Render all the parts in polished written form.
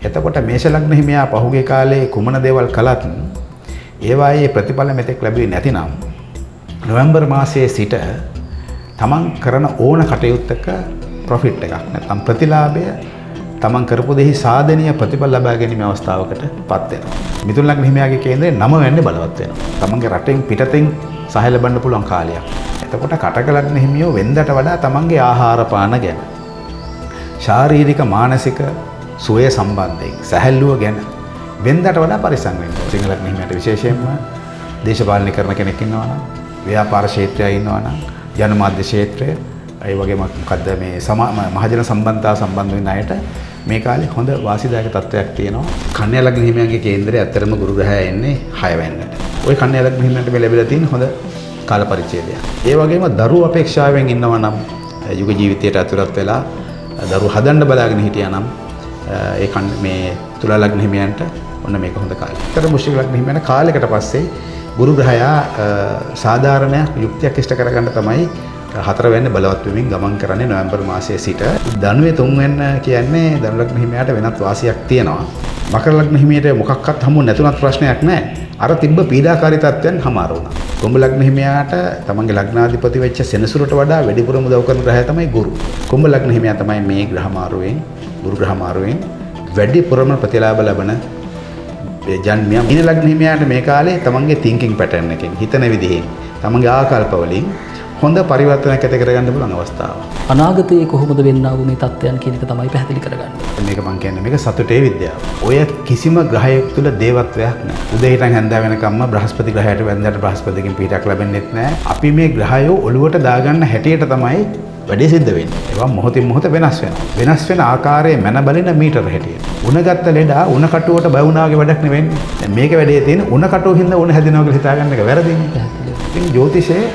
එතකොට මේෂ ලග්න හිමියා පහුගිය කාලේ කුමන දේවල් කළත් ඒවායේ ප්‍රතිඵල මෙතෙක් ලැබුවේ නැතිනම් නොවැම්බර් මාසයේ සිට තමන් කරන ඕන කටයුත්තක ප්‍රොෆිට් එකක් නැත්නම් ප්‍රතිලාභය තමන් කරපු දෙහි සාධනීය ප්‍රතිඵල ලබා ගැනීම අවස්ථාවකටපත් වෙනවා. මිථුන ලග්න හිමියාගේ කේන්දරේ 9 වෙන්නේ බලවත් වෙනවා. තමන්ගේ රටෙන් පිටතින් සහය ලබන්න පුළුවන් කාලයක්. එතකොට කටක ලග්න හිමියෝ වෙන්දට වඩා තමන්ගේ ආහාර පාන ගැන ශාරීරික මානසික සුවය සම්බන්ධයෙන් සැහැල්ලුව ගැන වෙන්දට වඩා පරිස්සම් වෙන්න ඕනේ. සිංහල ලග්න හිමියාට විශේෂයෙන්ම දේශපාලනය කරන කෙනෙක් ඉන්නවා නම්, ව්‍යාපාර ක්ෂේත්‍රයේ ඉන්නවා නම්, ජනමාධ්‍ය ක්ෂේත්‍රය, ඒ වගේම මොකද්ද මේ මහජන සම්බන්ධතා සම්බන්ධ වෙන අයට මේ කාලේ හොඳ වාසිදායක තත්ත්වයක් තියෙනවා. කන්‍යා ලග්න හිමියන්ගේ කේන්දරයේ ඇත්තටම ගුරු ග්‍රහය එන්නේ 6 වෙනිදාට. ওই කන්‍යා ලග්න හිමියන්ට මේ ලැබිලා තියෙන හොඳ කාල පරිච්ඡේදයක්. ඒ වගේම දරුවෝ අපේක්ෂාවෙන් ඉන්නවා නම් යුග ජීවිතයට ඇතුළත් වෙලා දරුවෝ හදන්න බලාගෙන හිටියා නම් මේ තුලා ලග්න හිමියන්ට ඔන්න මේක හොඳ කාලයක්. ඒතර වෘශ්චික ලග්න හිමියන්ට කාලයකට පස්සේ ගුරු ග්‍රහයා සාධාරණයක් යුක්තියක් ඉෂ්ට කරගන්න තමයි 4 වෙනි බලවත් වෙමින් ගමන් කරන්නේ නොවැම්බර් මාසයේ සිට. ධනුවේ 3 වෙනි කියන්නේ ධනු ලග්න හිමියාට වෙනත් වාසියක් තියෙනවා. මකර ලග්න හිමියට මොකක්වත් හමු නැතුණත් ප්‍රශ්නයක් නැහැ. අර තිබ්බ පීඩාකාරී තත්ත්වයන් හමාර වුණා. කුම්භ ලග්න හිමියාට තමන්ගේ ලග්නාධිපති වෙච්ච සෙනසුරට වඩා වැඩිපුරම උදව් කරන ග්‍රහය තමයි ගුරු. කුම්භ ලග්න හිමියා තමයි මේ ග්‍රහ මාරුවෙන් ගුරු ග්‍රහ මාරුවෙන් වැඩිපුරම ප්‍රතිලාභ ලබන ජන්මියා. මීන ලග්න හිමියාට මේ කාලේ තමන්ගේ thinking pattern එකෙන් හිතන විදිහෙන් තමන්ගේ ආකල්ප වලින් හොඳ පරිවර්තනයක් ඇති කරගන්න පුළුවන් අවස්ථාව. අනාගතයේ කොහොමද වෙන්නා වූ මේ තත්ත්වයන් කියන එක තමයි පැහැදිලි කරගන්නේ. මේක මම කියන්නේ මේක සතුටේ විද්‍යාව. ඔය කිසිම ග්‍රහයක් තුල දේවත්වයක් නැහැ. උදේ ඉඳන් හැන්දෑව වෙනකම්ම බ්‍රහස්පති ග්‍රහයට වැන්දට බ්‍රහස්පතිගෙන් පිටක් ලැබෙන්නෙත් නැහැ. අපි මේ ග්‍රහයෝ ඔළුවට දාගන්න හැටියට තමයි වැඩේ සිද්ධ වෙන්නේ. ඒවා මොහොතින් මොහොත වෙනස් වෙනවා. වෙනස් වෙන ආකාරයේ මන බලින මීටර හැටියට. උණගත්ත ලෙඩා උණ කටුවට බය වුණාගේ වැඩක් නෙවෙන්නේ. දැන් මේක වැඩේ තියෙන උණ කටුව හින්දා උණ හැදෙනවා කියලා හිතාගන්න එක වැරදිනේ. ඉතින් ජ්‍යොතිෂයේ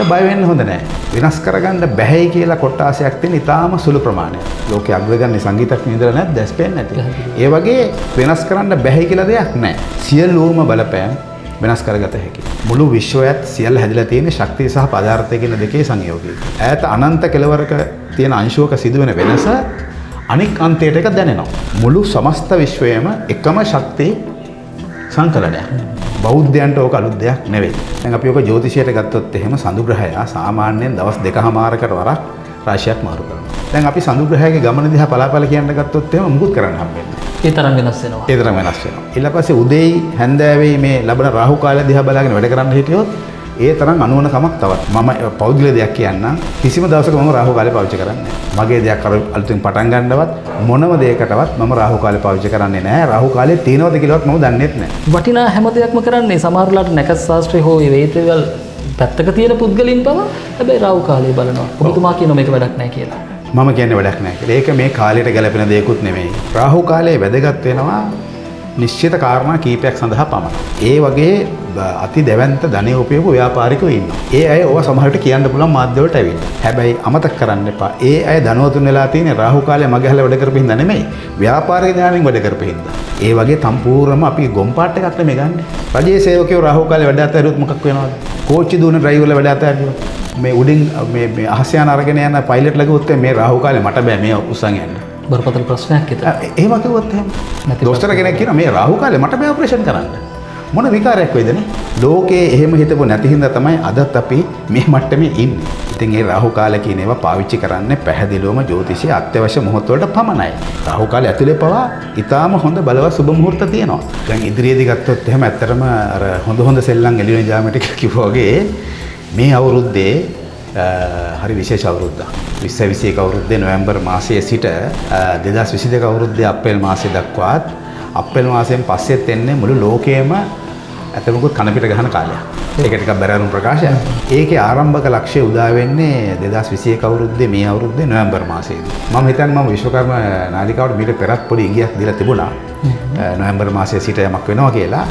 බය වෙන්න හොඳ නැහැ. වෙනස් කරගන්න බැහැයි කියලා කොටාසයක් තියෙන ඉතාම සුළු ප්‍රමාණයක්. ලෝකයේ අග්‍රගන්නේ සංගීතඥයෝ ඉඳලා නැත් දැස්පෙන්නේ නැති. ඒ වගේ වෙනස් කරන්න බැහැයි කියලා දෙයක් නැහැ. සියලුම බලපෑම් වෙනස් කරගත හැකියි. මුළු විශ්වයත් සියල්ල හැදිලා තියෙන ශක්තිය සහ පදාර්ථය කියන දෙකේ සංයෝගයක. ඈත අනන්ත කෙලවරක තියෙන අංශුවක සිදුවෙන වෙනස අනික් අන්තයට එක දැනෙනවා. මුළු සමස්ත විශ්වයම එකම ශක්ති සංකලනයක්. බෞද්ධයන්ට ඕක අලුත් දෙයක් නෙවෙයි. දැන් අපි ඕක ජ්‍යොතිෂයට ගත්තොත් එහෙම සඳු ග්‍රහය සාමාන්‍යයෙන් දවස් 2කමාරකට වරක් රාශියක් මාරු කරනවා. දැන් අපි සඳු ග්‍රහයේ ගමන දිහා පලාපල කියන්න ගත්තොත් එහෙම මුකුත් කරන්න හම්බෙන්නේ නැහැ. ඒ තරම් වෙනස් වෙනවා. ඒ තරම් වෙනස් වෙනවා. ඊට පස්සේ උදේයි හැන්දෑවේ මේ ලබන රාහු කාලය දිහා බලාගෙන වැඩ කරන්න හිටියොත් ඒ තරම් අනුවන කමක් තවත්. මම පෞද්ගලික දෙයක් කියන්නම්. කිසිම දවසක මම රාහු කාලය පාවිච්චි කරන්නේ නැහැ. මගේ දෙයක් අලුතින් පටන් ගන්නවත් මොනම දෙයකටවත් මම රාහු කාලය පාවිච්චි කරන්නේ නැහැ. රාහු කාලේ තියෙනවද කියලාවත් මම දන්නෙත් නැහැ. වටිනා හැම දෙයක්ම කරන්නේ සමහරලාට නැකත් ශාස්ත්‍රය හෝ මේ වේදවල පැත්තක තියෙන පුද්ගලින් බව හැබැයි රාහු කාලේ බලනවා. ඔබතුමා කියන මේක වැඩක් නැහැ කියලා. මම කියන්නේ වැඩක් නැහැ කියලා. ඒක මේ කාලයට ගැලපෙන දෙයක්ුත් නෙමෙයි. රාහු කාලේ වැදගත් වෙනවා නිශ්චිත කාරණා කීපයක් සඳහා පමණයි. ඒ වගේ අති දැවැන්ත ධනෙ උපයෝග ව්‍යාපාරිකයෝ ඉන්නවා. ඒ අය ඕවා සමහරට කියන්න පුළුවන් මාධ්‍ය වලට ඇවිල්ලා. හැබැයි අමතක කරන්න එපා. ඒ අය ධනවතුන් වෙලා තියෙන රාහු කාලේ මගේ හැල වැඩ කරපු හින්දා නෙමෙයි. ව්‍යාපාරික ඥාණයෙන් වැඩ කරපු හින්දා. ඒ වගේ සම්පූර්ණම අපි ගොම්පාට් එකක් නෙමෙයි ගන්න. රජයේ සේවකයෝ රාහු කාලේ වැඩ අතහැරුවොත් මොකක් වෙනවද? කෝච්චි දුවන ඩ්‍රයිවර්ලා වැඩ අතහැරියොත් මේ උඩින් මේ අහස යන අරගෙන යන පයිලට් ලගුවොත් මේ රාහු කාලේ මට බෑ මේ උස්සන් යන්න. බරපතල ප්‍රශ්නයක් හිතේ. එහෙම කිව්වොත් එහෙම. දොස්තර කෙනෙක් කියනවා මේ රාහු කාලේ මට බෑ ඔපරේෂන් කරන්න. මොන විකාරයක් වෙයිද නේ? ලෝකේ එහෙම හිතපො නැති හින්දා තමයි අදත් අපි මේ මට්ටමේ ඉන්නේ. ඉතින් ඒ රාහු කාලේ කියන ඒවා පාවිච්චි කරන්නේ පැහැදිලිවම ජ්‍යොතිෂයේ අත්‍යවශ්‍ය මොහොත වලට පමණයි. රාහු කාලේ ඇතුලේ පවා ඊටාම හොඳ බලවත් සුබ මුහූර්ත තියෙනවා. දැන් ඉදිරියේදී ගත්තොත් එහෙම ඇත්තටම අර හොඳ සෙල්ලම් එළිවෙන ජාමෙට කිව්වා වගේ මේ අවුරුද්දේ හරි විශේෂ අවුරුද්දක්. 2021 අවුරුද්දේ නොවැම්බර් මාසයේ සිට 2022 අවුරුද්දේ අප්‍රේල් මාසය දක්වාත් අප්‍රේල් මාසයෙන් පස්සෙත් එන්නේ මුළු ලෝකයේම ඇතමකුත් කන පිට ගහන කාලයක්. ඒක ටිකක් බැරෑරුම් ප්‍රකාශයක්. ඒකේ ආරම්භක ලක්ෂ්‍යය උදා වෙන්නේ 2021 අවුරුද්දේ මේ අවුරුද්දේ නොවැම්බර් මාසයේදී. මම හිතන්නේ මම විශ්වකර්ම නාලිකාවට මීට පෙරත් පොඩි ඉඟියක් දීලා තිබුණා. නොවැම්බර් මාසයේ සිට යමක් වෙනවා කියලා.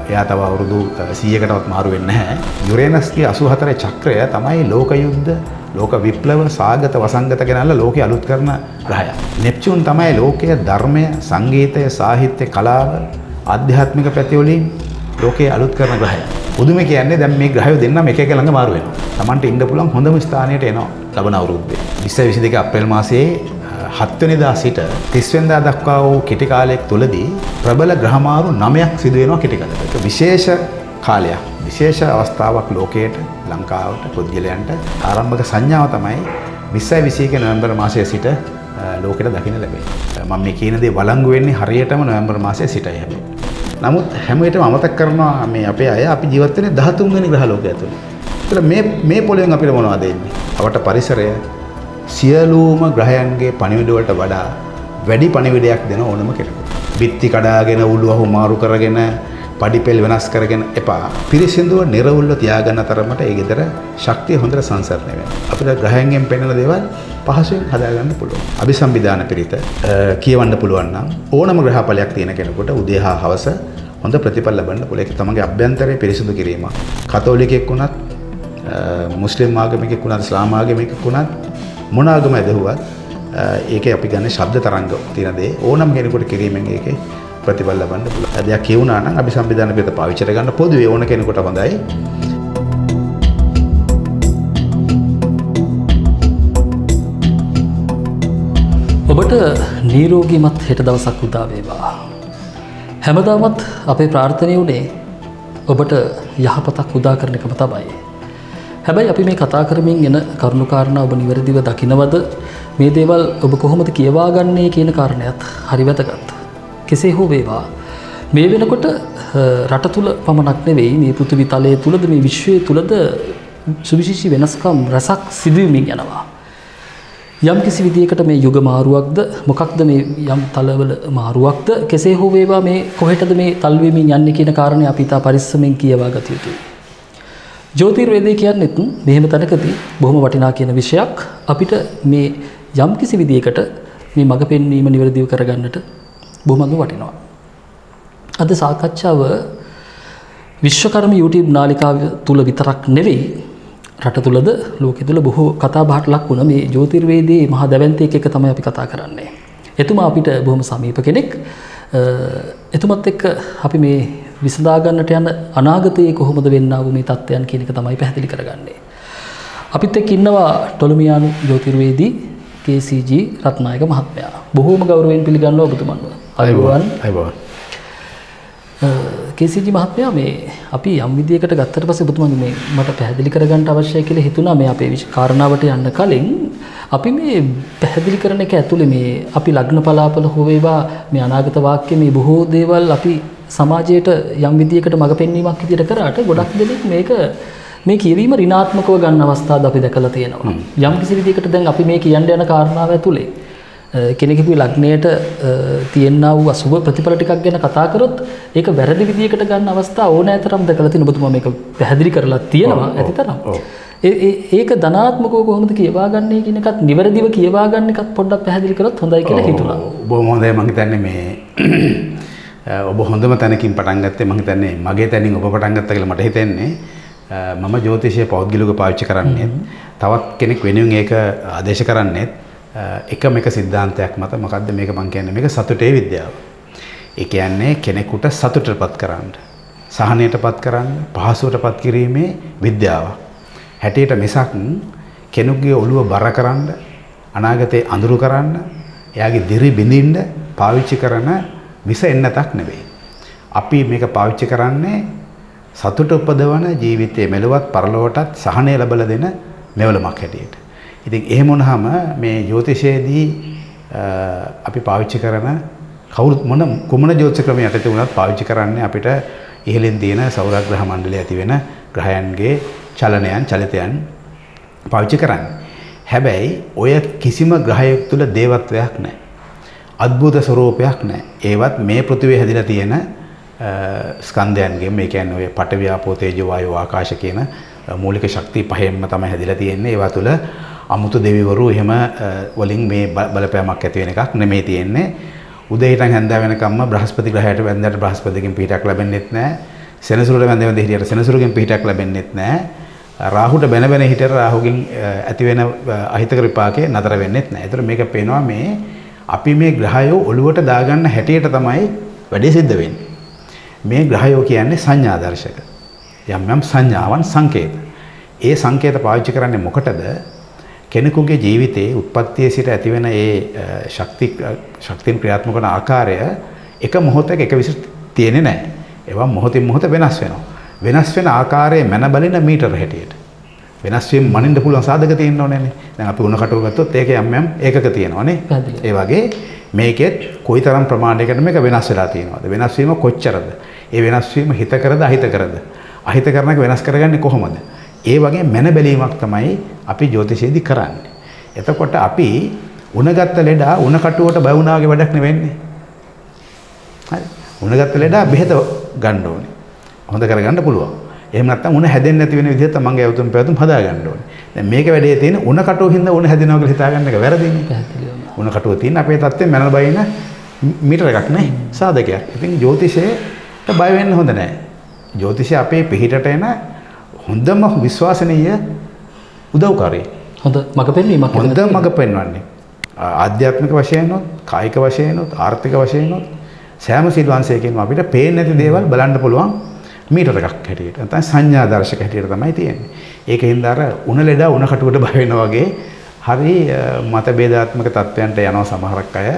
එයා තව අවුරුදු 100කටවත් මාරු වෙන්නේ නැහැ. යුරේනස්ගේ 84 චක්‍රය තමයි ලෝක යුද්ධ, ලෝක විප්ලව, සාගත වසංගත ගෙනල්ලා ලෝකේ අලුත් කරන ග්‍රහය. නෙප්චූන් තමයි ලෝකයේ ධර්මය, සංගීතය, සාහිත්‍ය, කලාව, ආධ්‍යාත්මික පැතිවලින් ලෝකයේ අලුත් කරන ග්‍රහය. පුදුමේ කියන්නේ දැන් මේ ග්‍රහය දෙන්නම එක එක ළඟ මාරු වෙනවා. Tamanට ඉන්න පුළුවන් හොඳම ස්ථානයට එනවා ලබන අවුරුද්දේ. 2022 අප්‍රේල් මාසයේ 7 වෙනිදා සිට 30 වෙනිදා දක්වා වූ කෙටි කාලයක් තුලදී ප්‍රබල ග්‍රහමාරු 9ක් සිදු වෙනවා කෙටි කාලයක. ඒක විශේෂ කාලයක්. විශේෂ අවස්ථාවක් ලෝකයට, ලංකාවට, පුද්ගලයන්ට ආරම්භක සංඥාව තමයි 2021 නොවැම්බර් මාසයේ සිට ලෝකෙට දකින්න ලැබෙන්නේ. මම මේ කියන දේ වළංගු වෙන්නේ හරියටම නොවැම්බර් මාසයේ සිටයි හැබැයි. නමුත් හැම විටම අමතක කරනවා මේ අපේ අය අපි ජීවත් වෙන්නේ 13 වෙනි ග්‍රහ ලෝකය ඇතුළේ. ඒතර මේ පොළොවෙන් අපිට මොනවද එන්නේ? අපට පරිසරය සියලුම ග්‍රහයන්ගේ පණිවිඩ වලට වඩා වැඩි පණිවිඩයක් දෙන ඕනම කෙනෙකුට. බිත්ති කඩාගෙන උළුව මාරු කරගෙන පඩිපෙල් වෙනස් කරගෙන එපා. පිරිසිදුව නිර්වුල්ව තියාගන්න තරමට ඒ ගෙදර ශක්තිය හොඳට සංසරණය වෙනවා. අපිට ග්‍රහයන්ගෙන් පෙනෙන දේවල් පහසුවෙන් හදාගන්න පුළුවන්. අபிසම්විධාන පිරිත කියවන්න පුළුවන් නම් ඕනම ග්‍රහඵලයක් තියෙන කෙනෙකුට උදේ හා හවස හොඳ ප්‍රතිඵල ලබන්න පුළුවන්. ඒක තමගේ අභ්‍යන්තරය පිරිසිදු කිරීම. කතෝලිකයෙක් වුණත්, මුස්ලිම් ආගමිකයෙක් වුණත්, ඉස්ලාම් ආගමිකයෙක් වුණත් මොන ආගම ඇදහුවත් ඒකේ අපි ගන්න ශබ්ද තරංග තියෙන දේ ඕනම කෙනෙකුට කිරීමෙන් ඒකේ ප්‍රතිඵල ලබන්න පුළුවන්. දෙයක් කියුණා නම් අபிසම්විධාන පිට පාවිච්චි කරගන්න පොදුවේ ඕන කෙනෙකුට හොඳයි. ඔබට නිරෝගීමත් හෙට දවසක් උදා වේවා. හැමදාමත් අපේ ප්‍රාර්ථනාව උනේ ඔබට යහපතක් උදා කරන එකම තමයි. හැබැයි අපි මේ කතා කරමින් එන කරුණු කාරණා ඔබ නිවැරදිව දකිනවද? මේ දේවල් ඔබ කොහොමද කියවා ගන්නේ කියන කාරණයත් හරි වැදගත්. කෙසේ හෝ වේවා මේ වෙනකොට රට තුල පමණක් නෙවෙයි මේ පෘථිවි තලයේ තුලද මේ විශ්වයේ තුලද සුවිශේෂී වෙනස්කම් රසක් සිදුවමින් යනවා. යම් කිසි විදියකට මේ යුග මාරුවක්ද මොකක්ද මේ යම් තලවල මාරුවක්ද කෙසේ හෝ වේවා මේ කොහෙටද මේ තල්වීමෙන් යන්නේ කියන කාරණේ අපි තා පරිස්සමෙන් කියවා ගත යුතුයි. ජ්‍යොතිර්වේදය කියන්නේත් මෙහෙම තැනකදී බොහොම වටිනා කියන විෂයක් අපිට මේ යම් කිසි විදියකට මේ මඟ පෙන්වීම නිවැරදිව කරගන්නට බොහොමත්ම වටිනවා. අද සාකච්ඡාව විශ්වකර්ම YouTube නාලිකාව තුල විතරක් නෙවෙයි රට තුලද ලෝකෙ තුල බොහෝ කතා බහට ලක් වුණ මේ ජ්‍යොතිර්වේදයේ මහා දැවැන්තයෙක් එක තමයි අපි කතා කරන්නේ. එතුමා අපිට බොහොම සමීප කෙනෙක්. එතුමත් එක්ක අපි මේ විසඳා ගන්නට යන අනාගතයේ කොහොමද වෙන්නා වූ මේ තත්ත්වයන් කියන එක තමයි පැහැදිලි කරගන්නේ. අපිත් එක්ක ඉන්නවා ටොලමියානු ජ්‍යොතිර්වේදී KCG රත්නායක මහත්මයා. බොහෝම ගෞරවයෙන් පිළිගන්නවා ඔබතුමන්ව. අයබෝවන්. KCG මහත්මයා මේ අපි යම් විදියකට ගත්තට පස්සේ ඔබතුමන් මේ මට පැහැදිලි කරගන්න අවශ්‍යයි කියලා හිතුණා මේ අපේ කාරණාවට යන්න කලින් අපි මේ පැහැදිලි කරන එක ඇතුලේ මේ අපි ලග්න පලාපල හෝ වේවා මේ අනාගත වාක්‍ය මේ බොහෝ දේවල් අපි සමාජයට යම් විදියකට මඟ පෙන්වීමක් විදියට කරාට ගොඩක් දෙනෙක් මේක මේ කියවීම ඍණාත්මකව ගන්න අවස්ථාද අපි දැකලා තියෙනවා. යම් කිසි විදියකට දැන් අපි මේ කියන්න යන කාරණාව ඇතුලේ කෙනෙකුගේ ලග්නයට තියෙනා වූ අසුබ ප්‍රතිඵල ටිකක් ගැන කතා කරොත් ඒක වැරදි විදියකට ගන්න අවස්ථා ඕනෑතරම් දැකලා තින ඔබතුමා මේක පැහැදිලි කරලා තියෙනවා ඇතිතරම්. ඒක ධනාත්මකව කොහොමද කියවා ගන්නේ කියන එකත් නිවැරදිව කියවා ගන්න එකත් පොඩ්ඩක් පැහැදිලි කරොත් හොඳයි කියලා හිතුණා. බොහොම හොඳයි. මම හිතන්නේ මේ ඔබ හොඳම තැනකින් පටන් ගත්තේ. මම හිතන්නේ මගේ තැනින් ඔබ පටන් ගත්තා කියලා මට හිතෙන්නේ. මම ජ්‍යොතිෂය පෞද්ගලිකව පාවිච්චි කරන්නේ තවත් කෙනෙක් වෙනුවෙන් ඒක ආදේශ කරන්නේ එකම එක සිද්ධාන්තයක් මත. මොකද්ද මේක මම කියන්නේ? මේක සතුටේ විද්‍යාව. ඒ කියන්නේ කෙනෙකුට සතුටටපත් කරන්න, සහනයටපත් කරන්න, පහසුවටපත් කිරීමේ විද්‍යාව. හැටියට මිසක් කෙනෙකුගේ ඔළුව බර කරන්න, අනාගතේ අඳුරු කරන්න, එයාගේ දිරි බිඳින්න පාවිච්චි කරන විස එන්නතක් නෙවෙයි. අපි මේක පාවිච්චි කරන්නේ සතුට උපදවන ජීවිතයේ මෙලොවත් පරලොවටත් සහනය ලැබලා දෙන මෙවලමක් හැටියට. ඉතින් එහෙම වුණාම මේ ජ්‍යොතිෂයේදී අපි පාවිච්චි කරන කවුරුත් කුමන ජ්‍යොතිෂ ක්‍රමයක් යටතේ වුණත් පාවිච්චි කරන්නේ අපිට ඉහළින් තියෙන සෞරග්‍රහ මණ්ඩලයේ ඇති වෙන ග්‍රහයන්ගේ චලනයන් චලිතයන් පාවිච්චි කරන්නේ. හැබැයි ඔය කිසිම ග්‍රහයක් තුල දේවත්වයක් නැහැ. අద్భుත ස්වરૂපයක් නැහැ. ඒවත් මේ පෘථිවියේ හැදිලා තියෙන ස්කන්ධයන්ගෙන් මේ කියන්නේ ඔය පඨවි ආපෝ තේජෝ වායෝ ආකාශ කියන මූලික ශක්ති පහෙන්ම තමයි හැදිලා තියෙන්නේ. ඒවා තුල අමුතු දෙවිවරු එහෙම වලින් මේ බලපෑමක් ඇති වෙන එකක් නෙමෙයි තියෙන්නේ. උදේ හිටන් හැන්දෑව වෙනකම්ම බ්‍රහස්පති ග්‍රහයට වැන්දට බ්‍රහස්පතිගෙන් පිටක් ලැබෙන්නෙත් නැහැ. සෙනසුරට වැන්ද හිටියට සෙනසුරගෙන් පිටක් ලැබෙන්නෙත් නැහැ. රාහුට බැන බැන හිටියට රාහුගෙන් ඇති වෙන අහිතක විපාකේ නතර වෙන්නෙත් නැහැ. ඒතර මේක පේනවා මේ අපි මේ ග්‍රහයෝ ඔළුවට දාගන්න හැටියට තමයි වැඩේ සිද්ධ වෙන්නේ. මේ ග්‍රහයෝ කියන්නේ සංඥා දර්ශක. යම් යම් සංඥාවන් සංකේත. ඒ සංකේත පාවිච්චි කරන්නේ මොකටද? කෙනෙකුගේ ජීවිතයේ උත්පත්තියේ සිට ඇතිවෙන ඒ ශක්තින් ක්‍රියාත්මක වන ආකාරය එක මොහොතක එක විදිහට තියෙන්නේ නැහැ. ඒවා මොහොතින් මොහොත වෙනස් වෙනවා. වෙනස් වෙන ආකාරයේ මන බලන මීටර හැටියට. වෙනස් වීම මනින්න පුළුවන් සාධක තියෙන්න ඕනේනේ. දැන් අපි උණ කටුව ගත්තොත් ඒක යම් ඒකක තියෙනවානේ. ඒ වගේ මේකෙත් කොයිතරම් ප්‍රමාණයකට මේක වෙනස් වෙලා තියෙනවද? වෙනස් වීම කොච්චරද? ඒ වෙනස් වීම හිත කරද අහිත කරද? අහිත කරන එක වෙනස් කරගන්නේ කොහොමද? ඒ වගේ මන බැලීමක් තමයි අපි ජ්‍යොතිෂයේදී කරන්නේ. එතකොට අපි උණගත්ත ලෙඩා උණ කටුවට බය වුණාගේ වැඩක් නෙවෙන්නේ. හරි. උණගත්ත ලෙඩා බෙහෙත ගන්න ඕනේ. හොඳ කරගන්න පුළුවන්. එහෙම නැත්නම් උණ හැදෙන්නේ නැති වෙන විදිහට තමන්ගේ ඇවතුම් පැවතුම් හදා ගන්න ඕනේ. දැන් මේක වැඩේ තියෙන උණ කටුව හින්දා උණ හැදෙනවා කියලා හිතාගන්න එක වැරදිනේ. උණ කටුව තියෙන අපේ තත්ත්වෙන් මනල බයින මීටර එකක් නේ සාධකයක්. ඉතින් ජ්‍යොතිෂයට බය වෙන්න හොඳ නැහැ. ජ්‍යොතිෂය අපේ පිහිටට එන හොඳම විශ්වාසනීය උදව්කාරී. හොඳ මඟ පෙන්වීමක්. හොඳ මඟ පෙන්වන්නේ. ආධ්‍යාත්මික වශයෙන්ොත්, කායික වශයෙන්ොත්, ආර්ථික වශයෙන්ොත් සෑම සිල්වංශයකින්ම අපිට පේන්නේ නැති දේවල් බලන්න පුළුවන් මීටර එකක් හැටියට. නැත්නම් සංඥා දර්ශක හැටියට තමයි තියෙන්නේ. ඒකෙන්ද අර උණ ලෙඩ උණ කටුවට බය වෙනවා වගේ හරි මතභේදාත්මක තත්ත්වයන්ට යනවා සමහරක් අය.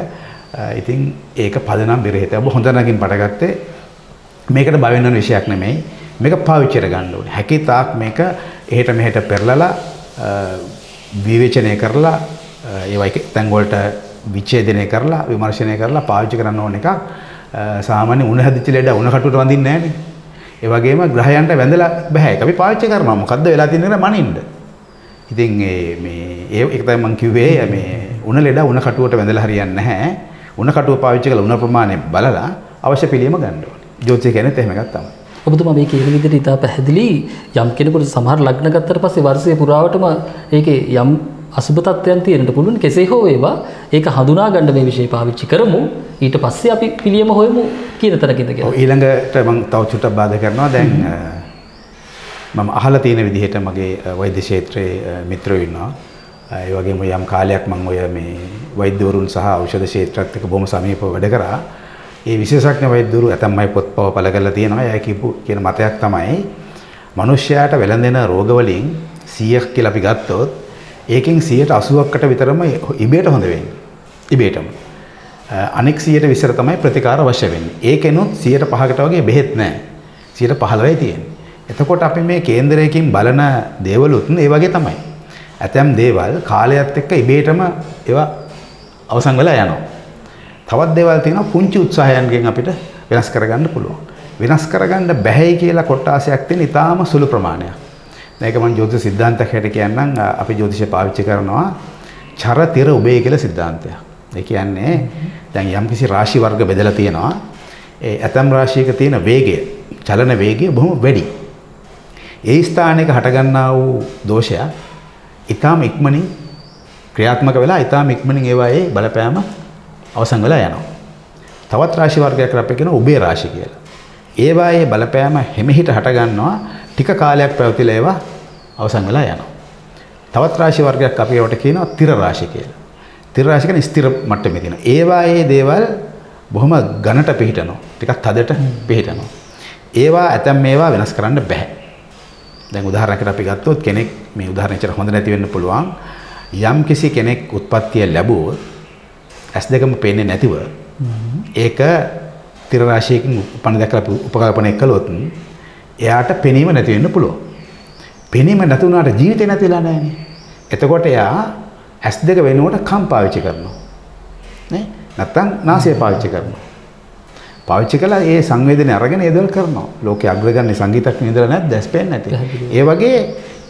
ඉතින් ඒක පදනම් බෙරෙහිත. ඔබ හොඳ නගින් පටගත්තේ මේකට බය වෙන විශයක් නෙමෙයි. මේක පාවිච්චි කරගන්න ඕනේ. හැකි තාක් මේක එහෙට මෙහෙට පෙරලලා විවේචනය කරලා ඒවා තැන් වලට විච්ඡේදනය කරලා විමර්ශනය කරලා පාවිච්චි කරන්න ඕන එකක්. සාමාන්‍ය උණ හැදිච්ච ලෙඩ උණ කටුවට වඳින්නේ නැහැ නේ. ඒ වගේම ග්‍රහයන්ට වැඳලා බෑ. ඒක අපි පාවිච්චි කරනවා. මොකද්ද වෙලා තියෙන්නේ කියලා මනින්න. ඉතින් ඒක තමයි මම කිව්වේ මේ උණ ලෙඩ උණ කටුවට වැඳලා හරියන්නේ නැහැ. උණ කටුව පාවිච්චි කරලා උණ ප්‍රමාණය බලලා අවශ්‍ය පිළියම ගන්න ඕනේ. ජ්‍යොතිෂය කියන්නේ එහෙම එකක් තමයි. ඔබතුමා මේ කියන විදිහට ඉතා පැහැදිලි. යම් කෙනෙකුට සමහර ලග්න ගත්තට පස්සේ වර්ෂය පුරාවටම ඒකේ යම් අසුබ තත්ත්වයන් තියෙන්න පුළුවන්. කෙසේ හෝ ඒවා ඒක හඳුනා ගන්න මේ විෂය පාවිච්චි කරමු. ඊට පස්සේ අපි පිළියම හොයමු කියන තරකින්ද කියලා. ඔව් ඊළඟට මම තව චුට්ටක් බාධා කරනවා. දැන් මම අහලා තියෙන විදිහට මගේ වෛද්‍ය ක්ෂේත්‍රයේ මිත්‍රයෝ ඉන්නවා. ඒ වගේම යම් කාලයක් මම ඔය මේ වෛද්‍යවරුන් සහ ඖෂධ ක්ෂේත්‍රات එක්ක බොහොම සමීපව වැඩ කරා. ඒ විශේෂඥ වෛද්‍යවරු ඇතම්මයි පොත්පව පළ කරලා තියෙනවා. එයා කියපු කියන මතයක් තමයි මිනිස්යාට වෙළඳෙන රෝග වලින් 100ක් කියලා අපි ගත්තොත් ඒකෙන් 80%කට විතරම ඉබේට හොඳ වෙන්නේ. ඉබේටම. අනෙක් 100% තමයි ප්‍රතිකාර අවශ්‍ය වෙන්නේ. ඒකෙනොත් 105කට වගේ බෙහෙත් නැහැ. 15යි තියෙන්නේ. එතකොට අපි මේ කේන්දරයකින් බලන දේවලුත් ඒ වගේ තමයි. ඇතැම් දේවල් කාලයත් එක්ක ඉබේටම ඒවා අවසන් වෙලා යනවා. තවත් දේවල් තියෙනවා පුංචි උත්සාහයන්ගෙන් අපිට වෙනස් කරගන්න පුළුවන්. වෙනස් කරගන්න බැහැයි කියලා කොටාසයක් තියෙන ඉතාම සුළු ප්‍රමාණයක්. මේක මම ජ්‍යොතිෂ සිද්ධාන්තයක් හැටියට කියන්නම්. අපි ජ්‍යොතිෂය පාවිච්චි කරනවා චර තිර උබේ කියලා සිද්ධාන්තයක්. ඒ කියන්නේ දැන් යම්කිසි රාශි වර්ග බෙදලා තියෙනවා. ඒ ඇතම් රාශියක තියෙන වේගය, චලන වේගය බොහොම වැඩි. ඒ ස්ථානයක හටගන්නා වූ දෝෂය ඊටාම ඉක්මනින් ක්‍රියාත්මක වෙලා ඊටාම ඉක්මනින් ඒවායේ බලපෑම අවසන් වෙලා යනවා. තවත් රාශි වර්ගයක් අපි කියන උබේ රාශි කියලා. ඒවායේ බලපෑම හැමෙහිට හට ගන්නවා ටික කාලයක් පැවතිලා ඒවා අවසන් වෙලා යනවා. තවත් රාශි වර්ගයක් අපි ඒවට කියනවා තිර රාශි කියලා. තිර රාශි කියන්නේ ස්ථිර මට්ටමේ තියෙන. ඒවායේ දේවල් බොහොම ඝනට පිහිටනවා. ටිකක් තදට පිහිටනවා. ඒවා ඇතැම් මේවා වෙනස් කරන්න බෑ. දැන් උදාහරණයකට අපි ගත්තොත් කෙනෙක් මේ උදාහරණෙච්චර හොඳ නැති වෙන්න පුළුවන්. යම් කිසි කෙනෙක් උත්පත්තිය ලැබුවොත් ඇස් දෙකම පේන්නේ නැතිව ඒක තිර රාශියකින් උපන්න දැකලා උපකල්පනය කළොත් එයාට පෙනීම නැති වෙන්න පුළුවන්. පෙනීම නැති වුණාට ජීවිතේ නැති වෙලා නැහැනේ. එතකොට එයා ඇස් දෙක වෙනුවට කම් පාවිච්චි කරනවා. නේ? නැත්තම් නාසය පාවිච්චි කරනවා. පාවිච්චි කළා ඒ සංවේදනය අරගෙන ඒ දේවල් කරනවා. ලෝකයේ අග්‍රගන්නේ සංගීතඥයෝ ඉඳලා නැද්ද? ඇස් පේන්නේ නැති. ඒ වගේ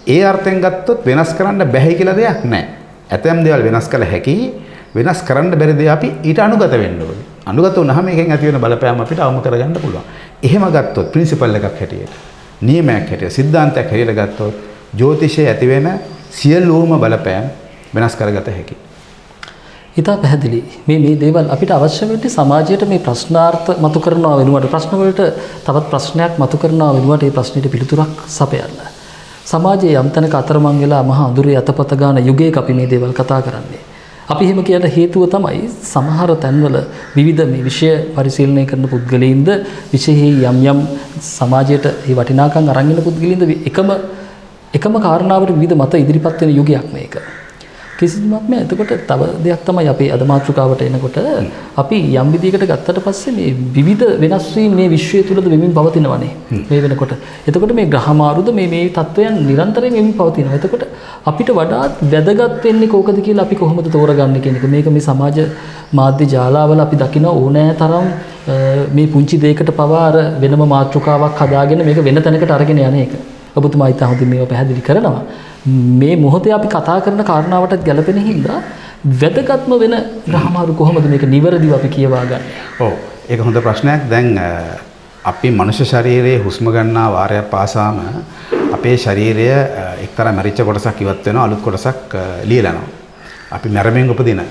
ඒ අර්ථයෙන් ගත්තොත් වෙනස් කරන්න බැහැ කියලා දෙයක් නැහැ. ඇතැම් දේවල් වෙනස් කළ හැකියි. වෙනස් කරන්න බැරි දේ අපි ඊට අනුගත වෙන්න ඕනේ. අනුගත වුණාම මේකෙන් ඇති වෙන බලපෑම අපිට අවම කරගන්න පුළුවන්. එහෙම ගත්තොත් ප්‍රින්සිපල් එකක් හැටියට, නියමයක් හැටියට, සිද්ධාන්තයක් හැටියට ගත්තොත් ජ්‍යොතිෂයේ ඇති වෙන සියලුම බලපෑම් වෙනස් කරගත හැකියි. ඉතා පැහැදිලි. මේ දේවල් අපිට අවශ්‍ය වෙන්නේ සමාජයට මේ ප්‍රශ්නාර්ථ මතු කරනවා වෙනුවට ප්‍රශ්න වලට තවත් ප්‍රශ්නයක් මතු කරනවා වෙනුවට ඒ ප්‍රශ්නෙට පිළිතුරක් සපයන්න. සමාජයේ යම් තැනක අතරමං වෙලා මහා අඳුරේ අතපත ගන්න යුගයක අපි මේ දේවල් කතා කරන්නේ. අපි එහෙම කියන හේතුව තමයි සමහර තැන්වල විවිධ මේ විෂය පරිශීලනය කරන පුද්ගලයින්ද විශේෂයෙන් යම් සමාජයට මේ වටිනාකම් අරන් ඉන්න පුද්ගලයින්ද එකම කාරණාවට විවිධ මත ඉදිරිපත් වෙන යුගයක් මේක. කිසිමත්ම එතකොට තව දෙයක් තමයි අපි අද මාතෘකාවට එනකොට අපි යම් විදියකට ගත්තට පස්සේ මේ විවිධ වෙනස් වීම් මේ විශ්වය තුලද වෙමින් පවතිනවනේ මේ වෙනකොට. එතකොට මේ ග්‍රහ මාරුද මේ තත්වයන් නිරන්තරයෙන් වෙමින් පවතිනවා. එතකොට අපිට වඩාත් වැදගත් වෙන්නේ කෝකද කියලා අපි කොහොමද තෝරගන්නේ කියන එක. මේක මේ සමාජ මාධ්‍ය ජාලාවල අපි දකින ඕනෑ තරම් මේ පුංචි දෙයකට පවා අර වෙනම මාතෘකාවක් හදාගෙන මේක වෙන තැනකට අරගෙන යන එක. ඔබතුමා ඉතින් හොඳින් මේව පැහැදිලි කරනවා. මේ මොහොතේ අපි කතා කරන කාරණාවටත් ගැලපෙන හින්දා වැදගත්ම වෙන ග්‍රහමාරු කොහොමද මේක නිවැරදිව අපි කියවා ගන්න? ඔව් ඒක හොඳ ප්‍රශ්නයක්. දැන් අපි මනුෂ්‍ය ශරීරයේ හුස්ම ගන්නා වාරයක් පාසාම අපේ ශරීරය එක්තරා මැරිච්ච කොටසක් ඉවත් වෙනවා, අලුත් කොටසක් ලියලනවා. අපි මැරෙමින් උපදින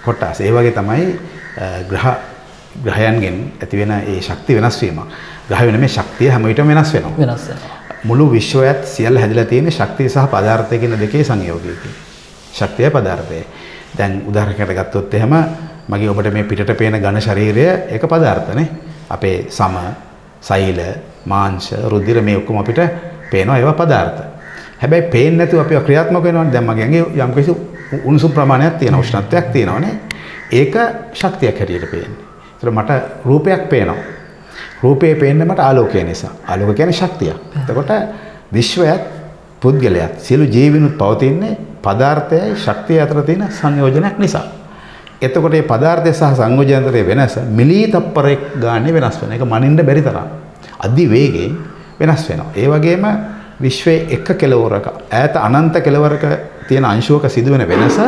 කොටස්. ඒ වගේ තමයි ග්‍රහයන්ගෙන් ඇති වෙන ඒ ශක්තිය වෙනස් වීම. ග්‍රහය වෙන මේ ශක්තිය හැම විටම වෙනස් වෙනවා. වෙනස් වෙනවා. මුළු විශ්වයත් සියල්ල හැදිලා තියෙන ශක්තිය සහ පදාර්ථය කියන දෙකේ සංයෝගයකින්. ශක්තිය පදාර්ථය. දැන් උදාහරණයකට ගත්තොත් එහෙම මගේ ඔබට මේ පිටට පේන ඝන ශරීරය ඒක පදාර්ථනේ. අපේ සම, සෛල, මාංශ, රුධිර මේ ඔක්කොම අපිට පේනවා ඒවා පදාර්ථ. හැබැයි පේන්නේ නැතුව අපිව ක්‍රියාත්මක වෙනවනේ. දැන් මගේ ඇඟේ යම් කිසි උණුසුම් ප්‍රමාණයක් තියෙනවා, උෂ්ණත්වයක් තියෙනවානේ. ඒක ශක්තියක් හැටියට පේන්නේ. ඒතර මට රූපයක් පේනවා. රූපේ පේන්නේ මට ආලෝකය නිසා. ආලෝක කියන්නේ ශක්තිය. එතකොට විශ්වයත් පුද්ගලයාත් සියලු ජීවිනුත් පවතින්නේ පදාර්ථයයි ශක්තිය අතර තියෙන සංයෝජනයක් නිසා. එතකොට මේ පදාර්ථය සහ සංයෝජන අතරේ වෙනස මිලී තප්පරයක් ගානේ වෙනස් වෙන එක මනින්න බැරි තරම් අධි වේගයෙන් වෙනස් වෙනවා. ඒ වගේම විශ්වයේ එක කෙලවරක ඈත අනන්ත කෙලවරක තියෙන අංශුවක සිදුවෙන වෙනස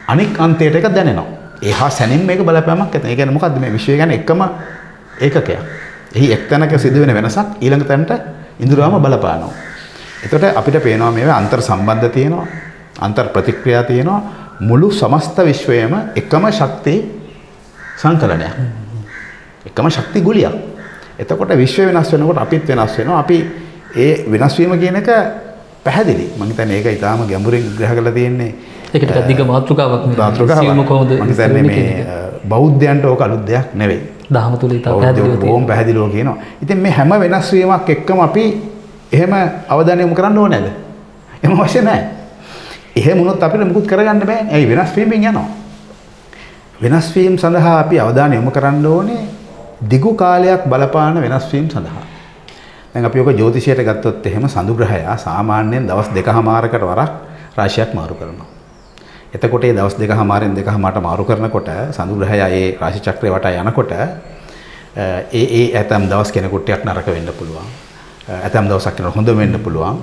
අනික් අන්තයට එක දැනෙනවා. ඒහා සැනින් මේක බලපෑමක් ඇති. ඒ කියන්නේ මොකද්ද මේ විශ්වය කියන්නේ එකම ඒකකයක්. එහි එක්තැනක සිදුවෙන වෙනසක් ඊළඟ තැනට ඉඳුරාම බලපානවා. එතකොට අපිට පේනවා මේවා අන්තර් සම්බන්ධ තියෙනවා, අන්තර් ප්‍රතික්‍රියා තියෙනවා. මුළු සමස්ත විශ්වයම එකම ශක්ති සංකලනයක්. එකම ශක්ති ගුලියක්. එතකොට විශ්වය වෙනස් වෙනකොට අපිත් වෙනස් වෙනවා. අපි ඒ වෙනස් වීම කියන එක පැහැදිලි. මම හිතන්නේ ඒක ඊටාම ගැඹුරින් විග්‍රහ කරලා තියෙන්නේ. ඒක ටිකක් දිග මාතෘකාවක් මම හිතන්නේ මේ බෞද්ධයන්ට ඕක අලුත් දෙයක් නෙවෙයි. දහම තුල ඉතා පැහැදිලිව බොහොම පැහැදිලිව කියනවා. ඉතින් මේ හැම වෙනස් වීමක් එක්කම අපි එහෙම අවධානය යොමු කරන්න ඕනේ නැද? එහෙම අවශ්‍ය නැහැ. එහෙම වුණොත් අපිට මුකුත් කරගන්න බෑ. ඒ වෙනස් වීමෙන් යනවා. වෙනස් වීම සඳහා අපි අවධානය යොමු කරන්න ඕනේ දිගු කාලයක් බලපාන වෙනස් වීම සඳහා. දැන් අපි ඔක ජ්‍යොතිෂයට ගත්තොත් එහෙම සඳු ග්‍රහය සාමාන්‍යයෙන් දවස් 2කමාරකට වරක් රාශියක් මාරු කරනවා. එතකොට ඒ දවස් 2කමාරෙන් 2කමාරට මාරු කරනකොට සඳු ග්‍රහය ඒ රාශි චක්‍රය වටා යනකොට ඇතම් දවස් කෙනෙකුට ටිකක් නරක වෙන්න පුළුවන්. ඇතම් දවසක් කෙනෙකුට හොඳ වෙන්න පුළුවන්.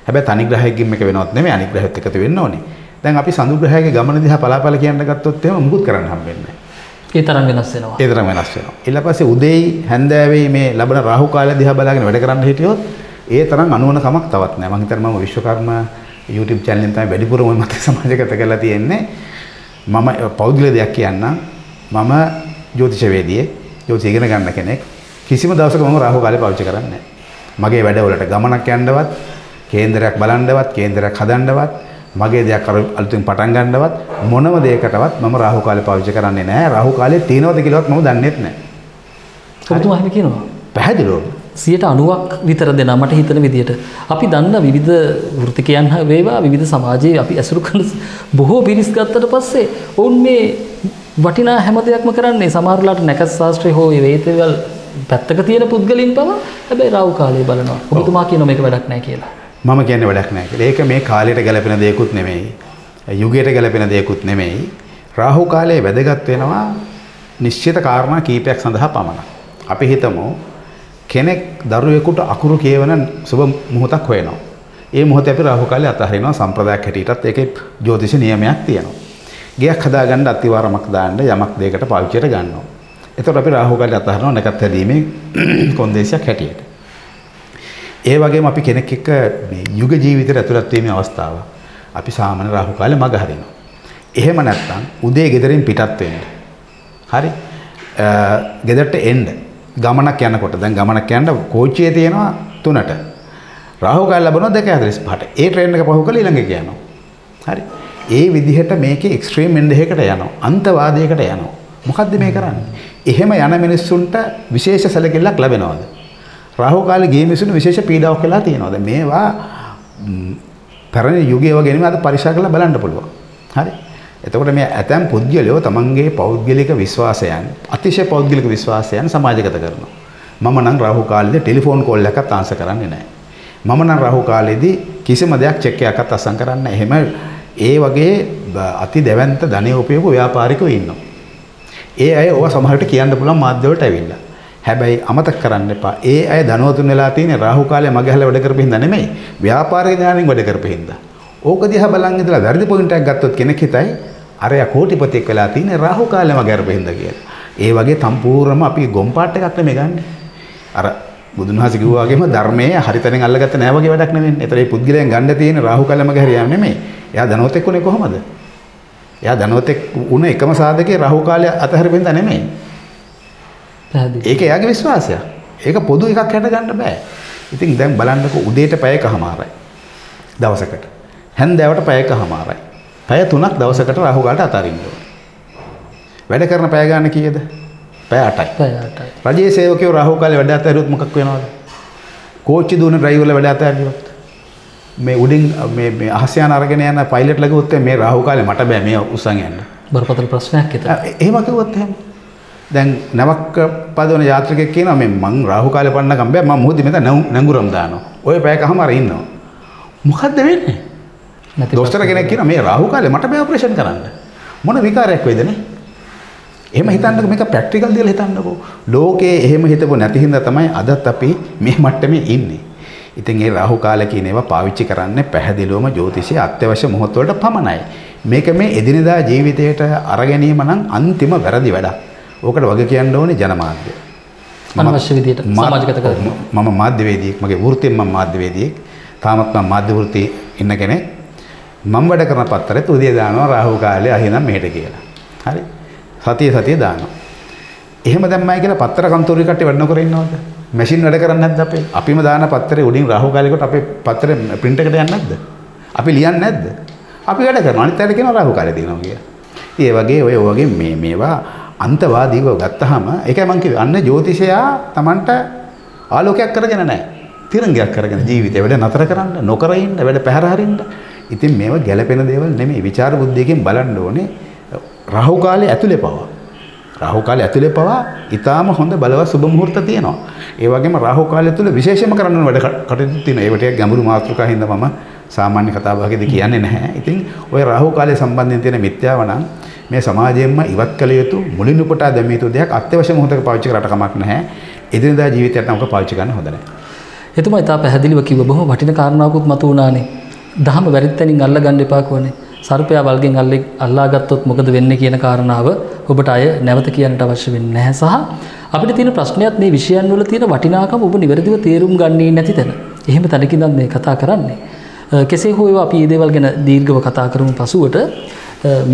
හැබැයි තනි ග්‍රහයකින් මේක වෙනවත් නෙමෙයි, අනිත් ග්‍රහයත් එකතු වෙන්න ඕනේ. දැන් අපි සඳු ග්‍රහයේ ගමන දිහා පලාපල කියන්න ගත්තොත් එහෙම මුකුත් කරන්න හම්බෙන්නේ නැහැ. ඒ තරම් වෙනස් වෙනවා. ඒ තරම් වෙනස් වෙනවා. ඊට පස්සේ උදේයි හැන්දෑවේ මේ ලබන රාහු කාලය දිහා බලාගෙන වැඩ කරන්න හිටියොත් ඒ තරම් අනුවන කමක් තවත් නැහැ. මම හිතන්නේ මම විශ්වකර්ම YouTube channel එකෙන් තමයි වැඩිපුරම මත සමාජගත කරලා තියෙන්නේ. මම පෞද්ගලික දෙයක් කියන්නම්. මම ජ්‍යොතිෂවේදියෙක්, ජ්‍යොතිෂ ඉගෙන ගන්න කෙනෙක්. කිසිම දවසක මම රාහු කාලය පාවිච්චි කරන්නේ නැහැ. මගේ වැඩවලට ගමනක් යන්නවත්, කේන්දරයක් බලන්නවත්, කේන්දරයක් හදන්නවත්, මගේ දෙයක් අලුතින් පටන් ගන්නවත් මොනම දෙයකටවත් මම රාහු කාලේ පාවිච්චි කරන්නේ නැහැ. රාහු කාලේ තියෙනවද කියලාවත් මම දන්නේත් නැහැ. ඔබතුමා එහෙම කියනවා. පැහැදිලිවම 90ක් විතර දෙනා මට හිතන විදිහට අපි දන්න විවිධ වෘත්තිකයන් වේවා විවිධ සමාජයේ අපි ඇසුරු කරන බොහෝ පිරිස් ගත්තට පස්සේ ඔවුන් මේ වටිනා හැම දෙයක්ම කරන්නේ සමහරලාට නැකත් ශාස්ත්‍රයේ හෝ වේතේවල් පැත්තක තියෙන පුද්ගලින් පව හැබැයි රාහු කාලේ බලනවා. ඔබතුමා කියනවා මේක වැඩක් නැහැ කියලා. මම කියන්නේ වැඩක් නැහැ කියලා. ඒක මේ කාලයට ගැලපෙන දෙයක්ුත් නෙමෙයි. යුගයට ගැලපෙන දෙයක්ුත් නෙමෙයි. රාහු කාලයේ වැදගත් වෙනවා නිශ්චිත කාරණා කීපයක් සඳහා පමණක්. අපි හිතමු කෙනෙක් දරුවෙකුට අකුරු කියවන සුබ මොහොතක් හොයනවා. ඒ මොහොතේ අපි රාහු කාලේ අතහරිනවා. සම්ප්‍රදායක් හැටියටත් ඒකේ ජ්‍යොතිෂ නියමයක් තියෙනවා. ගයක් හදාගන්න අතිවාරමක් දාන්න යමක් දෙයකට පාවිච්චියට ගන්නවා. එතකොට අපි රාහු කාලේ අතහරිනවා නැකත් හැදීමේ කොන්දේසියක් හැටියට. ඒ වගේම අපි කෙනෙක් එක්ක මේ යුග ජීවිතයට ඇතුළත් වීමේ අවස්ථාව අපි සාමාන්‍ය රාහු කාලේ මග හරිනවා. එහෙම නැත්නම් උදේ ගෙදරින් පිටත් වෙන්න. හරි. ගෙදරට එන්න ගමනක් යනකොට දැන් ගමනක් යන්න කෝච්චියේ තියෙනවා 3ට. රාහු කාලේ ලැබෙනවා 2:45ට. ඒ ට්‍රේන් එක පහු කරලා ඊළඟ යනවා. හරි. ඒ විදිහට මේකේ එක්ස්ට්‍රීම් එන්ඩ් එකකට යනවා. අන්තවාදයකට යනවා. මොකද්ද මේ කරන්නේ? එහෙම යන මිනිස්සුන්ට විශේෂ සැලකිල්ලක් ලැබෙනවද? රාහු කාලේ ගිය මිනිස්සුන්ට විශේෂ පීඩාවක් වෙලා තියෙනවද? මේවා පැරණි යුගයේ වගේ නෙමෙයි අද පරිශා කරලා බලන්න පුළුවන්. හරි. එතකොට මේ ඇතැම් පුද්ගලයෝ තමන්ගේ පෞද්ගලික විශ්වාසයන් අතිශය පෞද්ගලික විශ්වාසයන් සමාජගත කරනවා. මම නම් රාහු කාලේදී ටෙලිෆෝන් කෝල් එකක් ආන්සර් කරන්නේ නැහැ. මම නම් රාහු කාලේදී කිසිම දෙයක් චෙක් එකක්වත් අස්සම් කරන්නේ නැහැ. එහෙම ඒ වගේ අති දැවැන්ත ධනෙ උපයෝග ව්‍යාපාරිකයෝ ඉන්නවා. ඒ අය ඕවා සමහරට කියන්න පුළුවන් මාධ්‍ය වලට ඇවිල්ලා. හැබැයි අමතක කරන්න එපා. ඒ අය ධනවතුන් වෙලා තියෙන්නේ රාහු කාලේ මගේ හැල වැඩ කරපෙහින්ද නෙමෙයි. ව්‍යාපාරික ඥාණයෙන් වැඩ කරපෙහින්ද. ඕක දිහා බලන් ඉඳලා වැරදි පොයින්ට් එකක් ගත්තොත් කෙනෙක් හිතයි අරයා කෝටිපතියෙක් වෙලා තියෙන්නේ රාහු කාලේ මගේ කරපෙහින්ද කියලා. ඒ වගේ සම්පූර්ණම අපි ගොම්පාට් එකක් නෙමෙයි ගන්නෙ. අර බුදුන් වහන්සේ කිව්වා වගේම ධර්මයේ හරිතෙන් අල්ලගත්ත නෑ වගේ වැඩක් නෙවෙන්නේ. ඒතර මේ පුද්ගලයන් ගන්න තියෙන රාහු කාලේ මගේ හරියන්නේ නෙමෙයි. එයා ධනවතෙක් උනේ කොහමද? එයා ධනවතෙක් උන එකම සාධකේ රාහු කාලය අතහැරෙන්න නෙමෙයි. ඒක එයාගේ විශ්වාසය. ඒක පොදු එකක් හැට ගන්න බෑ. ඉතින් දැන් බලන්නකො උදේට පැයකමාරයි. දවසකට. හැන්දෑවට පැයකමාරයි. පැය 3ක් දවසකට රාහු කාලට අතරින්න ඕනේ. වැඩ කරන පැය ගන්න කීයද? පැය 8යි. පැය 8යි. රජයේ සේවකයෝ රාහු කාලේ වැඩ අතහැරුවොත් මොකක් වෙනවද? කෝච්චි දුවන ඩ්‍රයිවර්ලා වැඩ අතහැරියොත් මේ උඩින් මේ අහස යන අරගෙන යන පයිලට්ලා කිව්වොත් මේ රාහු කාලේ මට බෑ මේ උස්සන් යන්න. බරපතල ප්‍රශ්නයක් හිතන්න. එහෙම කිව්වොත් එහෙම. දැන් නවක පදවන යාත්‍රිකයෙක් කියනවා මේ මං රාහු කාලේ පන්නකම් බෑ මම මොහොතේ මෙතන නැංගුරම් දානවා. ඔය පැයකමාර ඉන්නවා. මොකද්ද වෙන්නේ? දොස්තර කෙනෙක් කියනවා මේ රාහු කාලේ මට බෑ ඔපරේෂන් කරන්න. මොන විකාරයක් වෙයිද නේ? එහෙම හිතන්නකෝ මේක ප්‍රැක්ටිකල් දෙයක් හිතන්නකෝ. ලෝකේ එහෙම හිතපො නැති හින්දා තමයි අදත් අපි මේ මට්ටමේ ඉන්නේ. ඉතින් ඒ රාහු කාලේ කියන ඒවා පාවිච්චි කරන්නේ පැහැදිලිවම ජ්‍යොතිෂයේ අත්‍යවශ්‍ය මොහොත වලට පමණයි. මේක මේ එදිනෙදා ජීවිතයට අරගැනීම නම් අන්තිම වැරදි වැඩක්. ඕකට වගේ කියන්න ඕනේ ජනමාධ්‍ය. අනවශ්‍ය විදියට සමාජගත කරනවා. මම මාධ්‍යවේදියෙක්. මගේ වෘත්තියෙන් මම මාධ්‍යවේදියෙක්. තාමත් මම මාධ්‍ය වෘත්තියේ ඉන්න කෙනෙක්. මම වැඩ කරන පත්තරෙත් උදේ දානවා රාහු කාලේ අහිනම් මෙහෙට කියලා. හරි. සතිය දානවා. එහෙම දැම්මයි කියලා පත්තර කන්තෝරේ කට්ටිය වැඩ නොකර ඉන්නවද? මැෂින් වැඩ කරන්නේ නැද්ද අපේ? අපිම දාන පත්තරේ උඩින් රාහු කාලේකට අපේ පත්තරේ print එකට යන්නේ නැද්ද? අපි ලියන්නේ නැද්ද? අපි වැඩ කරනවා. අනිත් අයට කියනවා රාහු කාලේ දිනනවා කියලා. ඉතින් ඒ වගේ ඔය වගේ මේවා අන්තවාදීව ගත්තාම ඒකයි මම කිව්වේ අන්න ජ්‍යොතිෂයා Tamanට ආලෝකයක් කරගෙන නැහැ. තිරංගයක් කරගෙන ජීවිතේ වැඩ නතර කරන්න, නොකර ඉන්න, වැඩ පැහැර හරින්න. ඉතින් මේවා ගැළපෙන දේවල් නෙමෙයි. විචාර බුද්ධියකින් බලන්න ඕනේ. රාහු කාලේ ඇතුලේ පවා. රාහු කාලේ ඇතුලේ පවා ඊටාම හොඳ බලවත් සුබ මුහූර්ත තියෙනවා. ඒ වගේම රාහු කාලය තුල විශේෂම කරන්න ඕන වැඩ කටයුතු තියෙනවා. ඒවට ගැඹුරු මාතෘකා හින්දා මම සාමාන්‍ය කතා බහකදී කියන්නේ නැහැ. ඉතින් ওই රාහු කාලය සම්බන්ධයෙන් තියෙන මිත්‍යාව නම් මේ සමාජයෙන්ම ඉවත් කළ යුතු මුලින් උපුටා දැමිය යුතු දෙයක් අත්‍යවශ්‍ය මොහොතක පාවිච්චි කරලා කමක් නැහැ. එදිනදා ජීවිතයට නම් ඔක පාවිච්චි කරන්න හොඳ නැහැ. එතුමා ඉතා පැහැදිලිව කිව්ව බොහොම වටින කාරණාවකුත් මතු වුණානේ. දහම වැරදි තැනින් අල්ල ගන්න එපා කෝනේ. සර්පයා වල්ගෙන් අල්ලා ගත්තොත් මොකද වෙන්නේ කියන කාරණාව ඔබට අය නැවත කියන්නට අවශ්‍ය වෙන්නේ නැහැ. සහ අපිට තියෙන ප්‍රශ්නයත් මේ විෂයන් වල තියෙන වටිනාකම ඔබ නිවැරදිව තේරුම් ගන්නේ නැති තැන. එහෙම තැනකින් මේ කතා කරන්නේ. කෙසේ හෝ ඒවා අපි මේ දේවල් ගැන දීර්ඝව කතා කරමු පසුවට.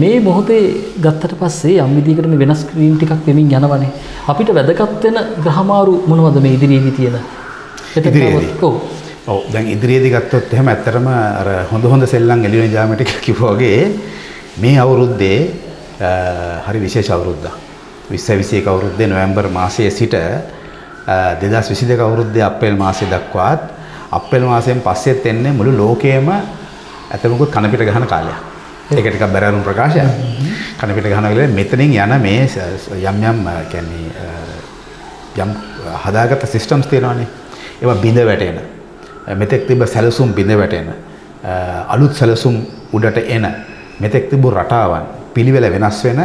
මේ මොහොතේ ගත්තට පස්සේ යම් විදිහකට මේ වෙනස් ස්ක්‍රීන් ටිකක් වෙමින් යනවනේ. අපිට වැදගත් වෙන ග්‍රහමාරු මොනවද මේ ඉදිරියේදී තියෙන? ඉදිරියේදී. ඔව් දැන් ඉදිරියේදී ගත්තොත් එහෙම ඇත්තටම අර හොඳ සෙල්ලම් එළිවෙන ජාමෙට කිව්වා වගේ මේ අවුරුද්දේ හරි විශේෂ අවුරුද්දක්. 2021 අවුරුද්දේ නොවැම්බර් මාසයේ සිට 2022 අවුරුද්දේ අප්‍රේල් මාසය දක්වාත් අප්‍රේල් මාසයෙන් පස්සෙත් එන්නේ මුළු ලෝකයේම ඇතමුකුත් කන පිට ගහන කාලයක්. ඒක ටිකක් බැරෑරුම් ප්‍රකාශයක්. කන පිට ගහනවා කියන්නේ මෙතනින් යන මේ යම් කියන්නේ යම් හදාගත්ත සිස්ටම්ස් තියෙනවානේ. ඒවා බිඳ වැටෙන. මෙතෙක් තිබ්බ සැලසුම් බිඳ වැටෙන. අලුත් සැලසුම් උඩට එන. මෙතෙක් තිබ්බ රටාවන් පිළිවෙල වෙනස් වෙන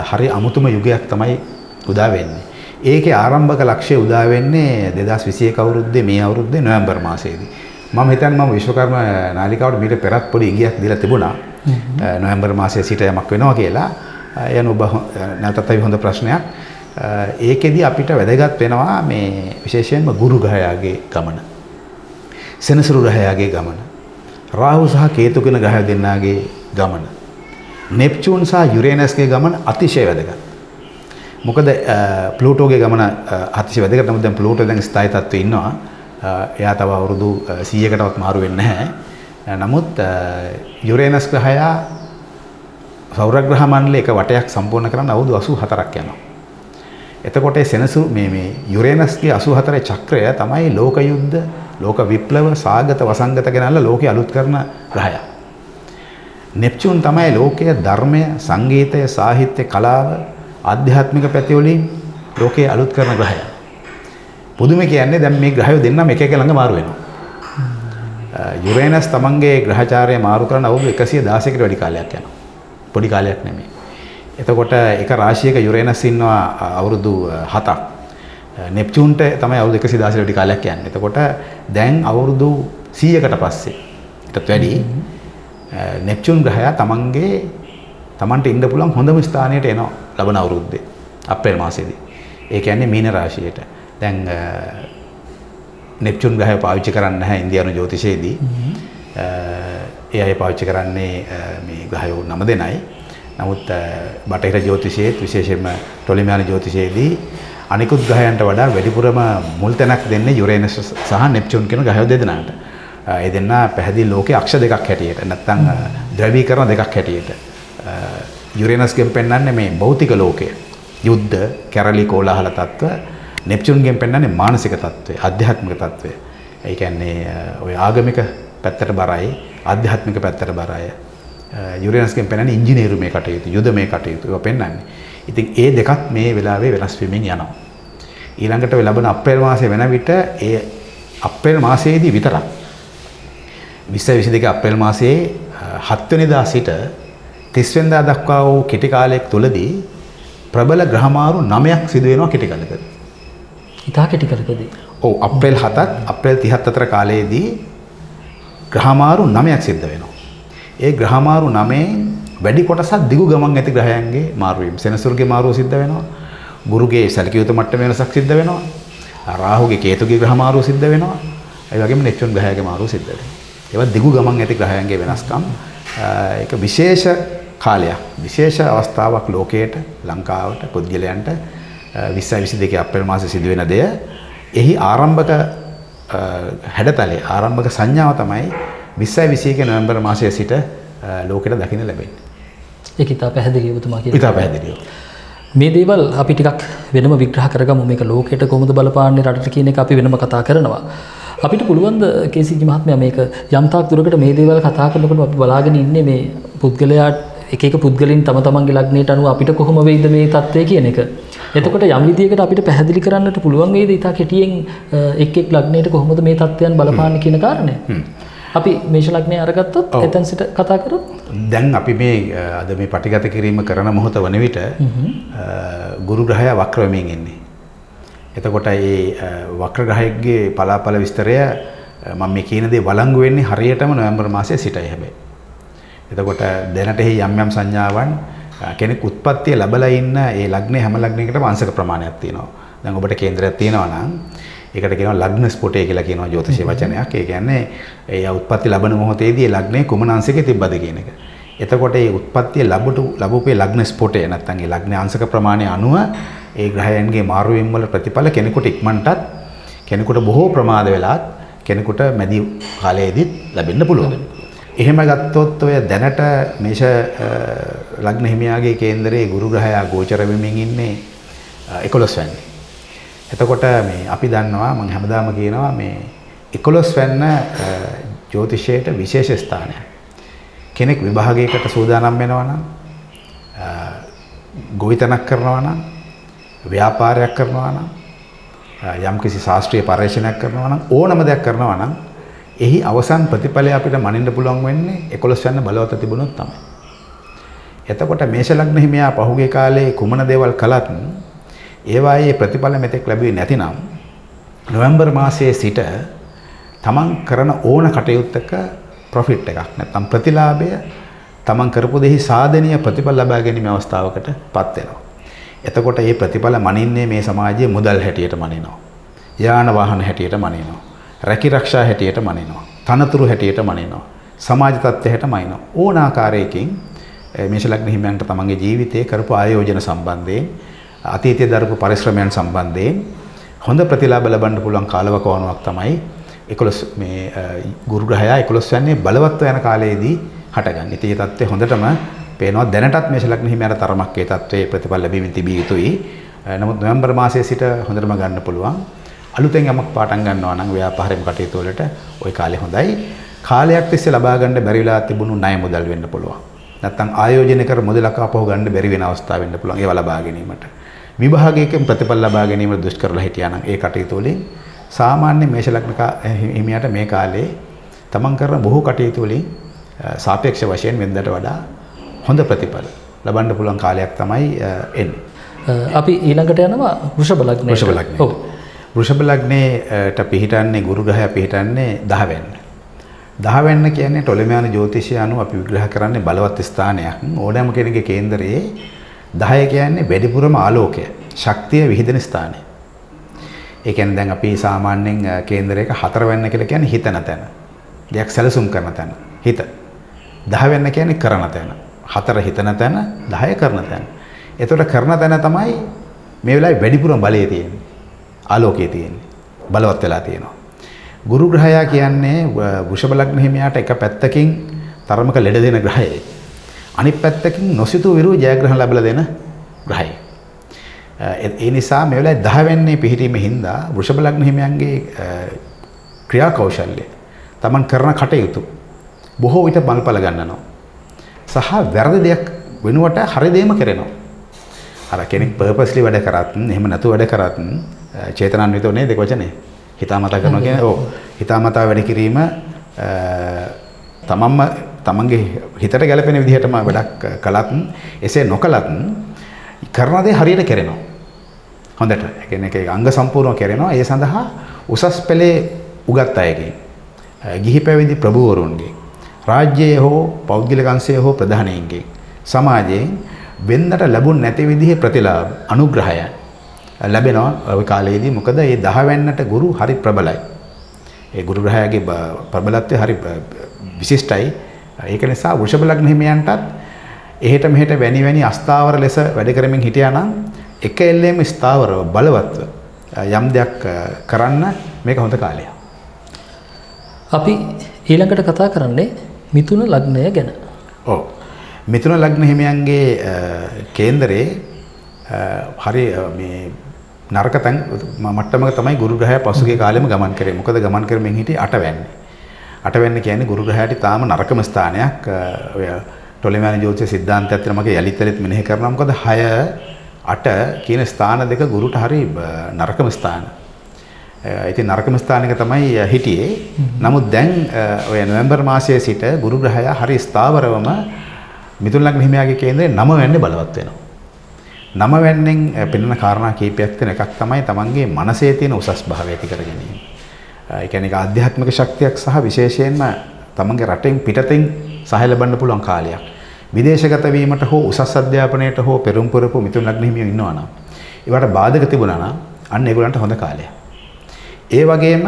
හරි අමුතුම යුගයක් තමයි උදා වෙන්නේ. ඒකේ ආරම්භක ලක්ෂ්‍යය උදා වෙන්නේ 2021 අවුරුද්දේ මේ අවුරුද්දේ නොවැම්බර් මාසයේදී. මම හිතන්නේ මම විශ්වකර්ම නාලිකාවට මීට පෙරත් පොඩි ඉඟියක් දීලා තිබුණා. නොවැම්බර් මාසයේ සිට යමක් වෙනවා කියලා. යන ඔබ නැවතත් හොඳ ප්‍රශ්නයක්. ඒකෙදි අපිට වැදගත් වෙනවා මේ විශේෂයෙන්ම ගුරු ග්‍රහයාගේ ගමන. සෙනසුරු ග්‍රහයාගේ ගමන. රාහු සහ කේතු කියන ග්‍රහ දෙන්නාගේ ගමන. නෙප්චූන් සහ යුරේනස්ගේ ගමන අතිශය වැදගත්. මොකද ප්ලූටෝගේ ගමන අතිශය වැදගත්. නමුත් දැන් ප්ලූටෝ දැන් ස්ථායි තත්ත්වයේ ඉන්නවා. එයා තව අවුරුදු 100කටවත් මාරු වෙන්නේ නැහැ. නමුත් යුරේනස් ග්‍රහයා සෞර ග්‍රහ මණ්ඩලයේ එක වටයක් සම්පූර්ණ කරන්න අවුරුදු 84ක් යනවා. එතකොට සෙනසු මේ යුරේනස්ගේ 84 චක්‍රය තමයි ලෝක යුද්ධ, ලෝක විප්ලව, සාගත වසංගත ගෙනල්ලා ලෝකෙ අලුත් කරන ග්‍රහයක්. නෙප්චූන් තමයි ලෝකයේ ධර්මය, සංගීතය, සාහිත්‍ය, කලාව, ආධ්‍යාත්මික පැති වලින් ලෝකයේ අලුත් කරන ග්‍රහය. පුදුම කියන්නේ දැන් මේ ග්‍රහය දෙන්නම එක එක ළඟ මාරු වෙනවා. යුරේනස් තමන්ගේ ග්‍රහචාරය මාරු කරන අවුරුදු 116කට වැඩි කාලයක් යනවා. පොඩි කාලයක් නෙමෙයි. එතකොට එක රාශියක යුරේනස් ඉන්නවා අවුරුදු 7ක්. නෙප්චූන්ට තමයි අවුරුදු 116කට වැඩි කාලයක් යන්නේ. එතකොට දැන් අවුරුදු 100කට පස්සේ ඊටත් වැඩි නෙප්චූන් ග්‍රහය තමන්ට ඉන්න පුළුවන් හොඳම ස්ථානයට එනවා ලබන අවුරුද්දේ අප්‍රේල් මාසෙදී. ඒ කියන්නේ මීන රාශියට. දැන් නෙප්චූන් ග්‍රහය පාවිච්චි කරන්නේ නැහැ ඉන්දියානු ජ්‍යොතිෂයේදී. ඒ අය පාවිච්චි කරන්නේ මේ ග්‍රහයෝ 9 දෙනයි. නමුත් බටහිර ජ්‍යොතිෂයේත් විශේෂයෙන්ම ටොලිමියානු ජ්‍යොතිෂයේදී අනිකුත් ග්‍රහයන්ට වඩා වැඩිපුරම මුල් තැනක් දෙන්නේ යුරේනස් සහ නෙප්චූන් කියන ග්‍රහයෝ දෙදෙනාට. ඒ දෙන්නා පැහැදිලි ලෝකයේ අක්ෂ දෙකක් හැටියට නැත්නම් ද්‍රවීකරණ දෙකක් හැටියට. යුරේනස්ගෙන් පෙන්වන්නේ මේ භෞතික ලෝකය. යුද්ධ, කැරලි, කෝලාහල තත්ත්ව. නෙප්චූන්ගෙන් පෙන්වන්නේ මානසික තත්ත්වය, ආධ්‍යාත්මික තත්ත්වය. ඒ කියන්නේ ඔය ආගමික පැත්තට බරයි, ආධ්‍යාත්මික පැත්තට බරයි. යුරේනස්ගෙන් පෙන්වන්නේ ඉංජිනේරුමේ කටයුතු, යුදමේ කටයුතු ඒවා පෙන්වන්නේ. ඉතින් ඒ දෙකත් මේ වෙලාවේ වෙනස් වෙමින් යනවා. ඊළඟට ලැබෙන අප්‍රේල් මාසයේ වෙන විට ඒ අප්‍රේල් මාසයේදී විතරක් 2022 අප්‍රේල් මාසයේ 7 වෙනිදා සිට 30 වෙනිදා දක්වා වූ කෙටි කාලයක් තුලදී ප්‍රබල ග්‍රහමාරු 9ක් සිදු වෙනවා කෙටි කාලයකදී. ඉතා කෙටි කාලයකදී. ඔව් අප්‍රේල් 7ත් අප්‍රේල් 30ත් අතර කාලයේදී ග්‍රහමාරු 9ක් සිද්ධ වෙනවා. ඒ ග්‍රහමාරු 9න් වැඩි කොටසක් දිගු ගමන් ඇති ග්‍රහයන්ගේ මාරු වීම. සෙනසුරුගේ මාරුව සිද්ධ වෙනවා. ගුරුගේ සැලකියයුතු මට්ටමේ වෙනසක් සිද්ධ වෙනවා. රාහුගේ කේතුගේ ග්‍රහමාරුව සිද්ධ වෙනවා. ඒ වගේම නෙප්චූන් ග්‍රහයගේ මාරුව සිද්ධ වෙනවා. ඒවා දිගු ගමන් ඇති ග්‍රහයන්ගේ වෙනස්කම් ඒක විශේෂ කාලයක්, විශේෂ අවස්ථාවක් ලෝකයට, ලංකාවට, පුද්ගලයන්ට 2022 අප්‍රේල් මාසයේ සිදුවෙන දෙය. එහි ආරම්භක හැඩතලයේ ආරම්භක සංඥාව තමයි 2021 නොවැම්බර් මාසයේ සිට ලෝකෙට දකින්න ලැබෙන්නේ. ඒක ඉතා පැහැදිලිව ඔබතුමා කියනවා. ඉතා පැහැදිලිව. මේ දේවල් අපි ටිකක් වෙනම විග්‍රහ කරගමු. මේක ලෝකයට කොහොමද බලපාන්නේ රටට කියන එක අපි වෙනම කතා කරනවා. අපිට පුළුවන් ද කේසිජි මහත්මයා මේක යම් තාක් දුරකට මේ දේවල් කතා කරනකොට අපි බලාගෙන ඉන්නේ මේ පුද්ගලයා එක එක පුද්ගලින් තම තමන්ගේ ලග්නයට අනුව අපිට කොහොම වෙයිද මේ තත්ත්වය කියන එක. එතකොට යම් විදියකට අපිට පැහැදිලි කරන්නට පුළුවන් වේද ඉතා කෙටියෙන් එක් එක් ලග්නයට කොහොමද මේ තත්ත්වයන් බලපාන්නේ කියන කාරණය. අපි මේෂ ලග්නය අරගත්තොත් එතන සිට කතා කරොත් දැන් අපි මේ අද මේ පටිගත කිරීම කරන මොහොත වන විට ගුරු ග්‍රහය වක්‍ර වෙමින් ඉන්නේ. එතකොට මේ වක්‍ර ග්‍රහයේ පලාපල විස්තරය මම මේ කියන දේ වළංගු වෙන්නේ හරියටම නොවැම්බර් මාසයේ සිටයි හැබැයි. එතකොට දැනට එහි යම් යම් සංඥාවන් කෙනෙක් උත්පත්තිය ලැබලා ඉන්න ඒ ලග්නේ හැම ලග්නයකටම අංශක ප්‍රමාණයක් තියෙනවා. දැන් ඔබට කේන්ද්‍රයක් තියෙනවා නම් ඒකට කියනවා ලග්න ස්පොටේ කියලා කියනවා ජ්‍යොතිෂ වචනයක්. ඒ කියන්නේ ඒ උත්පත්ති ලැබෙන මොහොතේදී ඒ ලග්නේ කුමන අංශයක තිබ්බද කියන එක. එතකොට ඒ උත්පත්තිය ලැබුපේ ලග්න ස්පොටේ නැත්නම් ඒ ලග්න අංශක ප්‍රමාණය අනුව ඒ ග්‍රහයන්ගේ මාරු වීම වල ප්‍රතිඵල කෙනෙකුට ඉක්මනටත් කෙනෙකුට බොහෝ ප්‍රමාද වෙලාත් කෙනෙකුට මැදි කාලයේදීත් ලැබෙන්න පුළුවන්. එහෙම ගත්තොත් ඔය දැනට මේෂ ලග්න හිමියාගේ කේන්දරයේ ගුරු ග්‍රහයා ගෝචර වෙමින් ඉන්නේ 11 වෙනි. එතකොට මේ අපි දන්නවා මම හැමදාම කියනවා මේ 11 වෙනි ජ්‍යොතිෂයට විශේෂ ස්ථානයක්. කෙනෙක් විභාගයකට සූදානම් වෙනවා නම් ගොවිතැනක් කරනවා නම් ව්‍යාපාරයක් කරනවා නම් යම්කිසි ශාස්ත්‍රීය පරීක්ෂණයක් කරනවා නම් ඕනම දෙයක් කරනවා නම් එහි අවසන් ප්‍රතිඵලය අපිට මනින්න පුළුවන් වෙන්නේ 11 වෙනි බලවත් තිබුණොත් තමයි. එතකොට මේෂ ලග්න හිමියා පහුගිය කාලේ කුමන දේවල් කළත් ඒවායේ ප්‍රතිඵල මෙතෙක් ලැබුවේ නැතිනම් නොවැම්බර් මාසයේ සිට තමන් කරන ඕන කටයුත්තක ප්‍රොෆිට් එකක් නැත්නම් ප්‍රතිලාභය තමන් කරපු දෙහි සාධනීය ප්‍රතිඵල ලබා ගැනීම අවස්ථාවකටපත් වෙනවා. එතකොට මේ ප්‍රතිඵල මනින්නේ මේ සමාජයේ මුදල් හැටියට මනිනවා. යාන වාහන හැටියට මනිනවා. රැකිරක්ෂා හැටියට මනිනවා. තනතුරු හැටියට මනිනවා. සමාජ තත්ත්වයට මනිනවා. ඕන ආකාරයකින් මේෂ ලග්න හිමියන්ට තමන්ගේ ජීවිතයේ කරපු ආයෝජන සම්බන්ධයෙන් අතීතයේ දරපු පරිශ්‍රමයන් සම්බන්ධයෙන් හොඳ ප්‍රතිලාභ ලබන්න පුළුවන් කාලවකවානුවක් තමයි 11 මේ ගුරු ග්‍රහයා 11 වෙනි බලවත් යන කාලයේදී හටගන්නේ. ඉතින් මේ தත්ත්වය හොඳටම පේනවා දැනටත් මේෂ ලග්න හිමියන්ට තරමක් ඒ தත්ත්වයේ ප්‍රතිඵල ලැබීමෙන් තිබිය යුතුයි. නමුත් නොවැම්බර් මාසයේ සිට හොඳටම ගන්න පුළුවන්. අලුතෙන් යමක් පාටම් ගන්නවා නම් ව්‍යාපාරෙම කටයුතු වලට ওই කාලේ හොඳයි. කාලයක් තිස්සේ ලබා ගන්න බැරි වෙලා තිබුණු ණය මුදල් වෙන්න පුළුවන්. නැත්නම් ආයෝජනය කර මුදලක් ආපහු ගන්න බැරි වෙන අවස්ථා වෙන්න පුළුවන්. ඒවා ලබා ගැනීමට. විභාගයකින් ප්‍රතිඵල ලබා ගැනීමට දුෂ්කරලා හිටියා නම් ඒ කටයුතු වලින් සාමාන්‍ය මේෂ ලග්න හිමියාට මේ කාලේ තමන් කරන බොහෝ කටයුතු වලින් සාපේක්ෂ වශයෙන් වෙනදට වඩා හොඳ ප්‍රතිඵල ලබන්න පුළුවන් කාලයක් තමයි එන්නේ. අපි ඊළඟට යනවා වෘෂභ ලග්නයට. වෘෂභ ලග්නය. ඔව්. වෘෂභ ලග්නේට පිහිටන්නේ ගුරු ග්‍රහය පිහිටන්නේ 10 වෙන්න. 10 වෙන්න කියන්නේ ටොලෙමියානු ජ්‍යොතිෂය අනුව අපි විග්‍රහ කරන්නේ බලවත් ස්ථානයක්. ඕනෑම කෙනෙකුගේ කේන්දරයේ 10 කියන්නේ වැඩිපුරම ආලෝකය, ශක්තිය විහිදෙන ස්ථානය. ඒ කියන්නේ දැන් අපි සාමාන්‍යයෙන් කේන්දරයක 4 වෙන්න කියලා කියන්නේ හිතන තැන. දෙයක් සැලසුම් කරන තැන. හිත. 10 වෙන්න කියන්නේ කරන තැන. 4 හිතන තැන, 10 කරන තැන. එතකොට කරන තැන තමයි මේ වෙලාවේ වැඩිපුරම බලය තියෙන්නේ. ආලෝකය තියෙන්නේ. බලවත් වෙලා තියෙනවා. ගුරු ග්‍රහය කියන්නේ වෘෂභ ලග්න හිමියාට එක පැත්තකින් තරමක ලෙඩ දෙන ග්‍රහයයි. අනිත් පැත්තකින් නොසිතූ විරු ජයග්‍රහණ ලැබලා දෙන ග්‍රහයයි. ඒ නිසා මේ වෙලාවේ 10 වෙන්නේ පිහිටීමේ හින්දා වෘෂභ ලග්න හිමියන්ගේ ක්‍රියා කෞශල්‍ය තමන් කරන කටයුතු බොහෝ විට මල්පල ගන්නවා. සහ වැරදි දෙයක් වෙනුවට හරි දෙයක්ම කරනවා. අර කෙනෙක් පර්පස්ලි වැඩ කරත් එහෙම නැතුව වැඩ කරත් චේතනාන්විතව නේ දෙක වචනේ හිතාමතා කරනවා කියන්නේ ඔව් හිතාමතා වැඩ කිරීම තමන්ගේ හිතට ගැලපෙන විදිහටම වැඩක් කළත් එසේ නොකළත් කරන දේ හරියට කරනවා හොඳට ඒ කියන්නේ ඒක අංග සම්පූර්ණව කරනවා ඒ සඳහා උසස් පෙළේ උගත් අයගේ ගිහි පැවිදි ප්‍රභූවරුන්ගේ රාජ්‍යයේ හෝ පෞද්ගලික අංශයේ හෝ ප්‍රධානීන්ගේ සමාජයෙන් වෙන්නට ලැබුණ නැති විදිහේ ප්‍රතිලාභ අනුග්‍රහයන් ලැබෙනවා ওই කාලයේදී මොකද මේ 10 වෙන්නට ගුරු හරි ප්‍රබලයි. ඒ ගුරු ග්‍රහයාගේ ප්‍රබලත්වය හරි විශිෂ්ටයි. ඒක නිසා වෘෂභ ලග්න හිමියන්ටත් එහෙට මෙහෙට වැනි අස්ථාවර ලෙස වැඩ කරමින් හිටියා නම් එක එල්ලේම ස්ථාවරව බලවත්ව යම් දෙයක් කරන්න මේක හොඳ කාලයක්. අපි ඊළඟට කතා කරන්නේ මිථුන ලග්නය ගැන. ඔව්. මිථුන ලග්න හිමියන්ගේ කේන්දරේ හරි මේ නරක තැන් මට්ටමක තමයි ගුරු ග්‍රහය පසුගිය කාලෙම ගමන් කරේ. මොකද ගමන් කරමින් හිටියේ 8 වෙන්නේ. 8 වෙන්නේ කියන්නේ ගුරු ග්‍රහයට තාම නරකම ස්ථානයක්. ඔය ටොලෙමියානු ජ්‍යොතිෂ සිද්ධාන්තයත් මගේ යලිත් මෙනෙහි කරනවා. මොකද 6 8 කියන ස්ථාන දෙක ගුරුට හරි නරකම ස්ථාන. ඉතින් නරකම ස්ථානයක තමයි හිටියේ. නමුත් දැන් ඔය නොවැම්බර් මාසයේ සිට ගුරු ග්‍රහය හරි ස්ථාවරවම මිථුන ලග්න හිමියාගේ කේන්දරේ 9 වෙන්නේ බලවත් වෙනවා. 9 වෙන්නෙන් පෙනෙන කාරණා කීපයක් තියෙන එකක් තමයි තමන්ගේ මනසේ තියෙන උසස් භාවය ඇති කර ගැනීම. ඒ කියන්නේ ආධ්‍යාත්මික ශක්තියක් සහ විශේෂයෙන්ම තමන්ගේ රටෙන් පිටතින් සහාය ලබන්න පුළුවන් කාලයක්. විදේශගත වීමට හෝ උසස් අධ්‍යාපනයට හෝ පෙරම් පුරපු මිථුන ලග්න හිමියෝ ඉන්නවා නම් ඒවට බාධක තිබුණා නම් අන්න ඒගොල්ලන්ට හොඳ කාලයක්. ඒ වගේම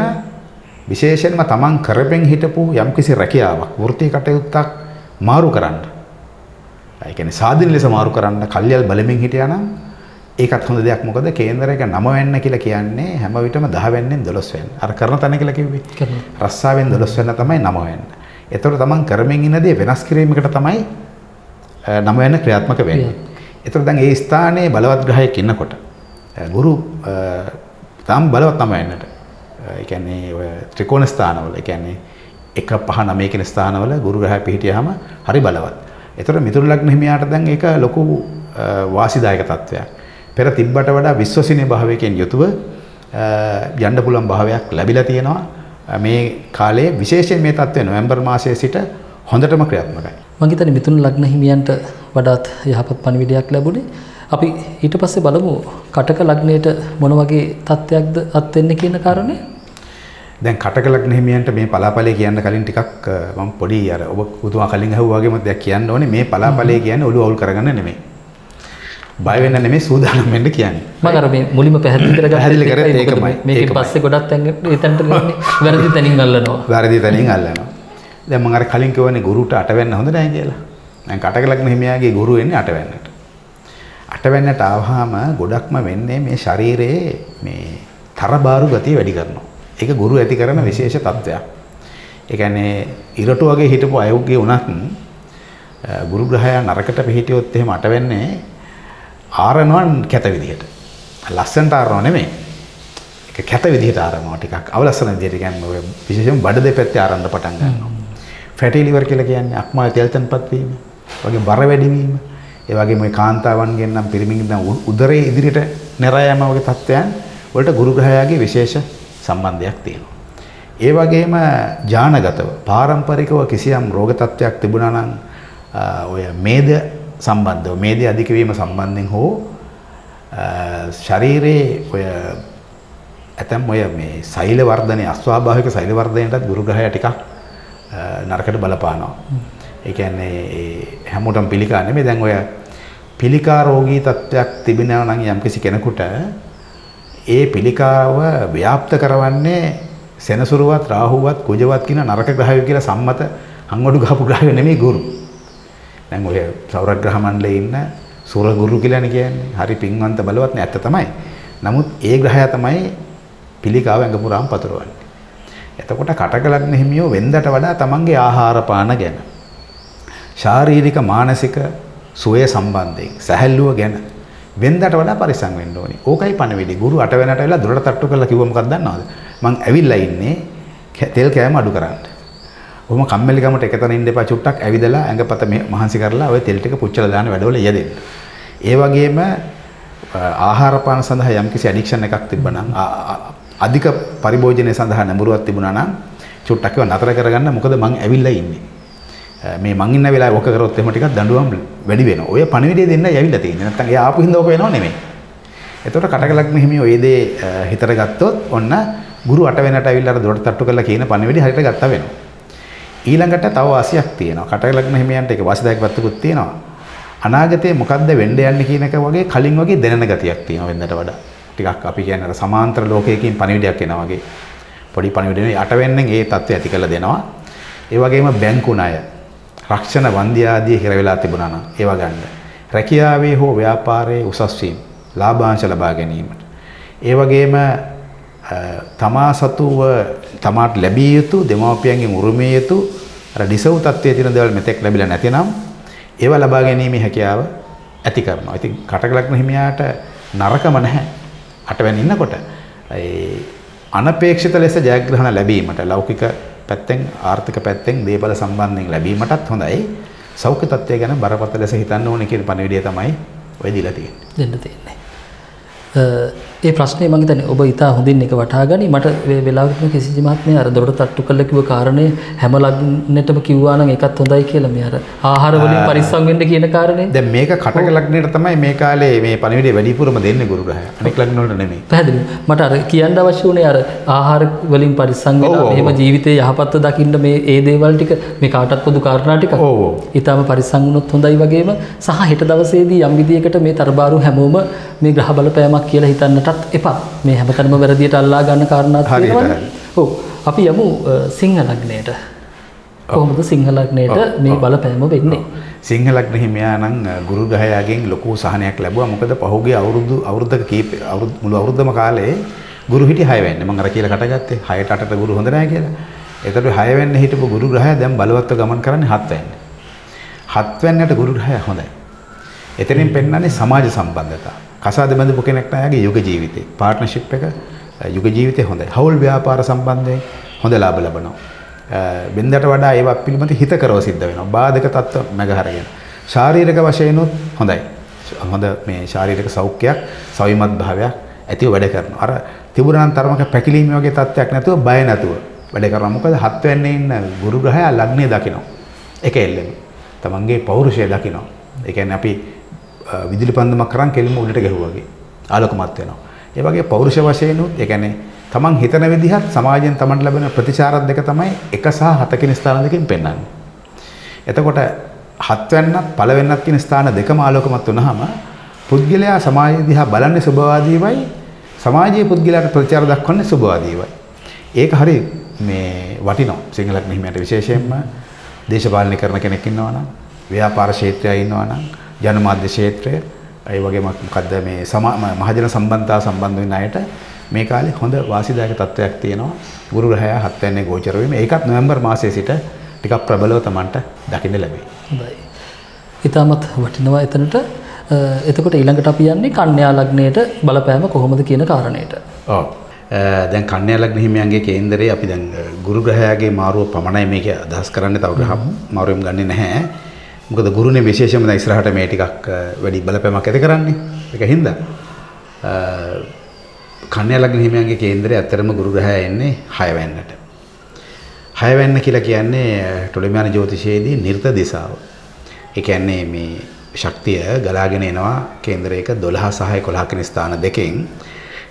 විශේෂයෙන්ම තමන් කරපෙන් හිටපු යම්කිසි රැකියාවක් වෘත්ති කටයුත්තක් මාරු කරන්න. ඒ කියන්නේ සාධින ලෙස මාරු කරන්න කල්යල් බලමින් හිටියා නම් ඒකත් හොඳ දෙයක්. මොකද කේන්දරයක 9 වෙන්න කියලා කියන්නේ හැම විටම 10 වෙන්නෙන් 12 වෙන්න. අර කරන තැන කියලා කිව්වේ. රස්සාවෙන් 12 වෙන්න තමයි 9 වෙන්න. ඒතකොට තමන් කරමින් ඉන්න දේ වෙනස් කිරීමකට තමයි 9 වෙන්න ක්‍රියාත්මක වෙන්නේ. ඒතකොට දැන් ඒ ස්ථානයේ බලවත් ග්‍රහයක් ඉන්නකොට ගුරු තාම බලවත් තමයි වෙන්නට. ඒ කියන්නේ ඔය ත්‍රිකෝණ ස්ථානවල ඒ කියන්නේ 1 5 9 කියන ස්ථානවල ගුරු ග්‍රහය පිහිටියාම හරි බලවත්. ඒතර මිථුන ලග්න හිමියාට දැන් ඒක ලොකු වාසිදායක තත්වයක්. පෙර තිබ්බට වඩා විශ්වසනීය භාවයකින් යුතුව යන්න පුළුවන් භාවයක් ලැබිලා තියෙනවා. මේ කාලයේ විශේෂයෙන් මේ තත්ත්වය නොවැම්බර් මාසයේ සිට හොඳටම ක්‍රියාත්මකයි. මම හිතන්නේ මිථුන ලග්න හිමියන්ට වඩාත් යහපත් පණිවිඩයක් ලැබුණේ. අපි ඊට පස්සේ බලමු කටක ලග්නයට මොන වගේ තත්ත්වයක්ද අත් වෙන්නේ කියන කාරණේ. දැන් කටක ලග්න හිමියන්ට මේ පලාපලේ කියන්න කලින් ටිකක් මම පොඩි අර ඔබ පුතුමා කලින් අහුවා වගේම දෙයක් කියන්න ඕනේ. මේ පලාපලේ කියන්නේ ඔළුව අවුල් කරගන්න නෙමෙයි. බය වෙන්න නෙමෙයි සූදානම් වෙන්න කියන්නේ. මම අර මේ මුලින්ම පැහැදිලි කරගත්තා ඒකමයි. මේකෙන් පස්සේ ගොඩක් එතනට ගන්නේ වැරදි තැනින් අල්ලනවා. වැරදි තැනින් අල්ලනවා. දැන් මම අර කලින් කියවනේ ගුරුට 8 වෙන්න හොඳ නැහැ කියලා. දැන් කටක ලග්න හිමියාගේ ගුරු එන්නේ 8 වෙන්නට. 8 වෙන්නට ආවහම ගොඩක්ම වෙන්නේ මේ ශරීරයේ මේ තරබාරු ගතිය වැඩි කරනවා. ඒක ගුරු ඇති කරන විශේෂ තත්ත්වයක්. ඒ කියන්නේ ඉරටු වගේ හිටපු අයෝග්‍ය වුණත් ගුරු ග්‍රහය නරකට පිහිටියොත් එහෙම 8 වෙන්නේ ආරනවා කැත විදිහට. ලස්සනට ආරනවා නෙමෙයි. ඒක කැත විදිහට ආරනවා ටිකක් අවලස්සන විදිහට කියන්නේ ඔය විශේෂයෙන් බඩ දෙපැත්තේ ආරන්න පටන් ගන්නවා. ෆැටි ලිවර් කියලා කියන්නේ අක්මාවේ තෙල් තැන්පත් වීම. වගේ බර වැඩි වීම. ඒ වගේම මේ කාන්තාවන්ගෙන් නම් පිරිමින්ගෙන් නම් උදරයේ ඉදිරියට නෙරා යෑම වගේ තත්ත්වයන් වලට ගුරු ග්‍රහයාගේ විශේෂ සම්බන්ධයක් තියෙනවා. ඒ වගේම ජානගතව පාරම්පරිකව කිසියම් රෝග තත්ත්වයක් තිබුණා නම් ඔය මේද සම්බන්ධව මේදේ අධික වීම සම්බන්ධයෙන් හෝ ශරීරයේ ඔය ඇතම් ඔය මේ සෛල වර්ධනයේ අස්වාභාවික සෛල වර්ධනයටත් ගුරු ග්‍රහය ටිකක් නරකට බලපානවා. ඒ කියන්නේ හැමෝටම පිළිකා නෙමෙයි. දැන් ඔය පිළිකා රෝගී තත්ත්වයක් තිබෙනවා නම් යම්කිසි කෙනෙකුට ඒ පිළිකාව ව්‍යාප්ත කරවන්නේ සෙනසුරුවත් රාහුවත් කුජවත් කියන නරක ග්‍රහය කියලා සම්මත හංගොඩු ගහපු ග්‍රහය නෙමෙයි ගුරු. දැන් ඔය සෞරග්‍රහ මණ්ඩලයේ ඉන්න සූර ගුරු කියලානේ කියන්නේ. හරි පින්වන්ත බලවත් නේ ඇත්ත තමයි. නමුත් ඒ ග්‍රහය තමයි පිළිකාව ඇඟ පුරාම පතුරවන්නේ. එතකොට කටක ලග්න හිමියෝ වෙන්දට වඩා තමන්ගේ ආහාර පාන ගැන ශාරීරික මානසික සුවය සම්බන්ධයෙන් සැහැල්ලුව ගැන වෙන්දට වඩා පරිස්සම් වෙන්න ඕනේ. ඕකයි පණවිඩි. ගුරු 8 වෙනට වෙලා දොරට තට්ටු කරලා කිව්ව මොකක්ද දන්නවද? මං ඇවිල්ලා ඉන්නේ තෙල් කෑම අඩු කරන්න. ඔහොම කම්මැලිකමට එකතන ඉන්න එපා චුට්ටක් ඇවිදලා ඇඟපත මහන්සි කරලා ඔය තෙල් ටික පුච්චලා දාන වැඩවල යෙදෙන්න. ඒ වගේම ආහාර පාන සඳහා යම්කිසි ඇඩික්ෂන් එකක් තිබ්බනම් අධික පරිභෝජනය සඳහා නැඹුරුවක් තිබුණා නම් චුට්ටක් ඒවා නතර කරගන්න. මොකද මං ඇවිල්ලා ඉන්නේ. මේ මං ඉන්න වෙලාවේ ඔක කරොත් එහෙම ටිකක් දඬුවම් වැඩි වෙනවා. ඔය පණිවිඩය දෙන්නයි ඇවිල්ලා තියෙන්නේ. නැත්තම් ඒ ආපු හින්දා ඔක වෙනව නෙමෙයි. එතකොට කටක ලග්න හිමියෝ ඒ දේ හිතට ගත්තොත් ඔන්න ගුරු 8 වෙනට ඇවිල්ලා අර දොරට තට්ටු කරලා කියන පණිවිඩය හරියට ගත්තා වෙනවා. ඊළඟට තව වාසියක් තියෙනවා. කටක ලග්න හිමියන්ට ඒක වාසිදායක පැත්තකුත් තියෙනවා. අනාගතේ මොකද්ද වෙන්න යන්නේ කියන එක වගේ කලින් වගේ දැනෙන ගතියක් තියෙනවා වෙනදට වඩා. ටිකක් අපි කියන්නේ අර සමාන්තර ලෝකයකින් පණිවිඩයක් එනවා වගේ. පොඩි පණිවිඩයක් 8 වෙන්නෙන් ඒ தත්ත්වය ඇති කරලා දෙනවා. ඒ වගේම බැංකු ණය රක්ෂණ වන්දි ආදී හිර වෙලා තිබුණා නම් ඒවා ගන්න. රැකියාවේ හෝ ව්‍යාපාරයේ උසස් වීම, ලාභාංශ ලබා ගැනීමට. ඒ වගේම තමා සතුව තමාට ලැබිය යුතු දෙමාපියන්ගෙන් උරුමය යුතු අර ඩිසව් තත්ත්වයේ තියෙන දේවල් මෙතෙක් ලැබිලා නැතිනම් ඒවා ලබා ගැනීමේ හැකියාව ඇති කරනවා. ඉතින් කටක ලග්න හිමියාට නරකම නැහැ. 8 වෙනි ඉන්නකොට ඒ අනපේක්ෂිත ලෙස ජයග්‍රහණ ලැබීමට ලෞකික පැත්තෙන් ආර්ථික පැත්තෙන් දේපල සම්බන්ධයෙන් ලැබීමටත් හොඳයි. සෞඛ්‍ය තත්ත්වය ගැන බරපතල ලෙස හිතන්න ඕනේ කියන පණිවිඩය තමයි ඔය දීලා තියෙන්නේ. දෙන්න තියෙන්නේ. ඒ ප්‍රශ්නේ මම හිතන්නේ ඔබ ඉතා හොඳින් එක වටහා ගනි. මට වෙලාවකට කිසිජ මහත්මයා අර දොරට තට්ටු කරලා කිව්ව කාරණේ හැම ලග්නෙටම කිව්වා නම් ඒකත් හොඳයි කියලා. මේ අර ආහාර වලින් පරිස්සම් වෙන්න කියන කාරණේ. දැන් මේක කටක ලග්නෙට තමයි මේ කාලේ මේ පණිවිඩය වැඩිපුරම දෙන්නේ ගුරු ග්‍රහය. අනෙක් ලග්න වලට නෙමෙයි. පැහැදිලි. මට අර කියන්න අවශ්‍ය වුණේ අර ආහාර වලින් පරිස්සම් වෙලා මෙහෙම ජීවිතේ යහපත්ව දකින්න මේ ඒ දේවල් ටික මේ කාටත් පොදු කාරණා ටික. ඔව් ඔව්. ඊටම පරිස්සම් වුණොත් හොඳයි වගේම සහ හෙට දවසේදී යම් විදියකට මේ තරබාරු හැමෝම මේ ග්‍රහ බලපෑමක් කියලා හිතන්නටත් එපා. මේ හැමතැනම වැරදියට අල්ලා ගන්න කාරණාත් තියෙනවා. ඔව්. අපි යමු සිංහ ලග්නයට. කොහොමද සිංහ ලග්නයට මේ බලපෑම වෙන්නේ? සිංහ ලග්න හිමියා නම් ගුරු ග්‍රහයාගෙන් ලොකු සහනයක් ලැබුවා. මොකද පහුගිය මුළු අවුරුද්දම කාලේ ගුරු හිටි 6 වෙන්නේ. මම අර කියලා කටගත්තේ 6ට 8ට ගුරු හොඳ නැහැ කියලා. ඒතර 6 වෙන්නේ හිටපු ගුරු ග්‍රහයා දැන් බලවත්ව ගමන් කරන්නේ 7 වෙන්නේ. 7 වෙන්නට ගුරු ග්‍රහයා හොඳයි. එතනින් පෙන්නන්නේ සමාජ සම්බන්ධතා. කසාද බඳපු කෙනෙක් නෑගේ යුග ජීවිතේ පාර්ට්නර්ෂිප් එක යුග ජීවිතේ හොඳයි. හවුල් ව්‍යාපාර සම්බන්ධයෙන් හොඳ ලාභ ලබනවා. බින්දට වඩා ඒවා පිළිබඳ හිතකරව සිද්ධ වෙනවා. බාධක තත්ත්ව මගහරගෙන. ශාරීරික වශයෙන් උත් හොඳයි. හොඳ මේ ශාරීරික සෞඛ්‍යයක්, සවිමත් භාවයක් ඇතිව වැඩ කරනවා. අර තිබුණාන් තරමක පැකිලීම වගේ තත්ත්වයක් නැතුව බය නැතුව වැඩ කරනවා. මොකද 7 වෙන්නේ ඉන්න ගුරු ග්‍රහයා ලග්නේ දකිනවා. ඒක එල්ලෙම. තමන්ගේ පෞරුෂය දකිනවා. ඒ කියන්නේ අපි විදුලි පන්දමක් කරන් කෙලින්ම උඩට ගැහුවා වගේ ආලෝකමත් වෙනවා. ඒ වගේ පෞරුෂ වශයෙන් උත් ඒ කියන්නේ තමන් හිතන විදිහත් සමාජයෙන් තමන්ට ලැබෙන ප්‍රතිචාර දෙක තමයි 1 සහ 7 කියන ස්ථාන දෙකෙන් පෙන්වන්නේ. එතකොට 7 වෙන්නත් පළවෙන්නත් කියන ස්ථාන දෙකම ආලෝකමත් වුනහම පුද්ගලයා සමාජය දිහා බලන්නේ සුභවාදීවයි, සමාජයේ පුද්ගලයාට ප්‍රතිචාර දක්වන්නේ සුභවාදීවයි. ඒක හරි මේ වටිනවා. සිංහ ලග්න හිමියට විශේෂයෙන්ම දේශපාලනය කරන කෙනෙක් ඉන්නවා නම්, ව්‍යාපාර ක්ෂේත්‍රයේ ඉන්නවා නම්, ජනමාධ්‍ය ක්ෂේත්‍රය, ඒ වගේම මොකද්ද මේ මහජන සම්බන්ධතා සම්බන්ධ වෙන අයට මේ කාලේ හොඳ වාසිදායක තත්ත්වයක් තියෙනවා. ගුරු ග්‍රහයා 7 වෙනිදා ගෝචර වීම. ඒකත් නොවැම්බර් මාසයේ සිට ටිකක් ප්‍රබලව Tamanට දකින්න ලැබෙයි. හොඳයි. ඊටමත් වටිනවා එතනට. එතකොට ඊළඟට අපි යන්නේ කන්‍යා ලග්නයට බලපෑම කොහොමද කියන කාරණේට. ඔව්. දැන් කන්‍යා ලග්න හිමියන්ගේ කේන්දරේ අපි දැන් ගුරු ග්‍රහයාගේ මාරුව පමණයි මේක අදහස් කරන්නේ. තව ග්‍රහ මාරුවෙම් ගන්නෙ නැහැ. මොකද ගුරුනේ විශේෂයෙන්ම දැන් ඉස්සරහට මේ ටිකක් වැඩි බලපෑමක් ඇති කරන්නේ. ඒක හින්දා කන්‍යා ලග්න හිමියන්ගේ කේන්දරේ ඇත්තටම ගුරු ග්‍රහයා එන්නේ 6 වෙනිට. 6 වෙනි කියලා කියන්නේ ටොලෙමියානු ජ්‍යොතිෂයේදී නිර්ත දිශාව. ඒ කියන්නේ මේ ශක්තිය ගලාගෙන එනවා කේන්දරයක 12 සහ 11 කින ස්ථාන දෙකෙන්.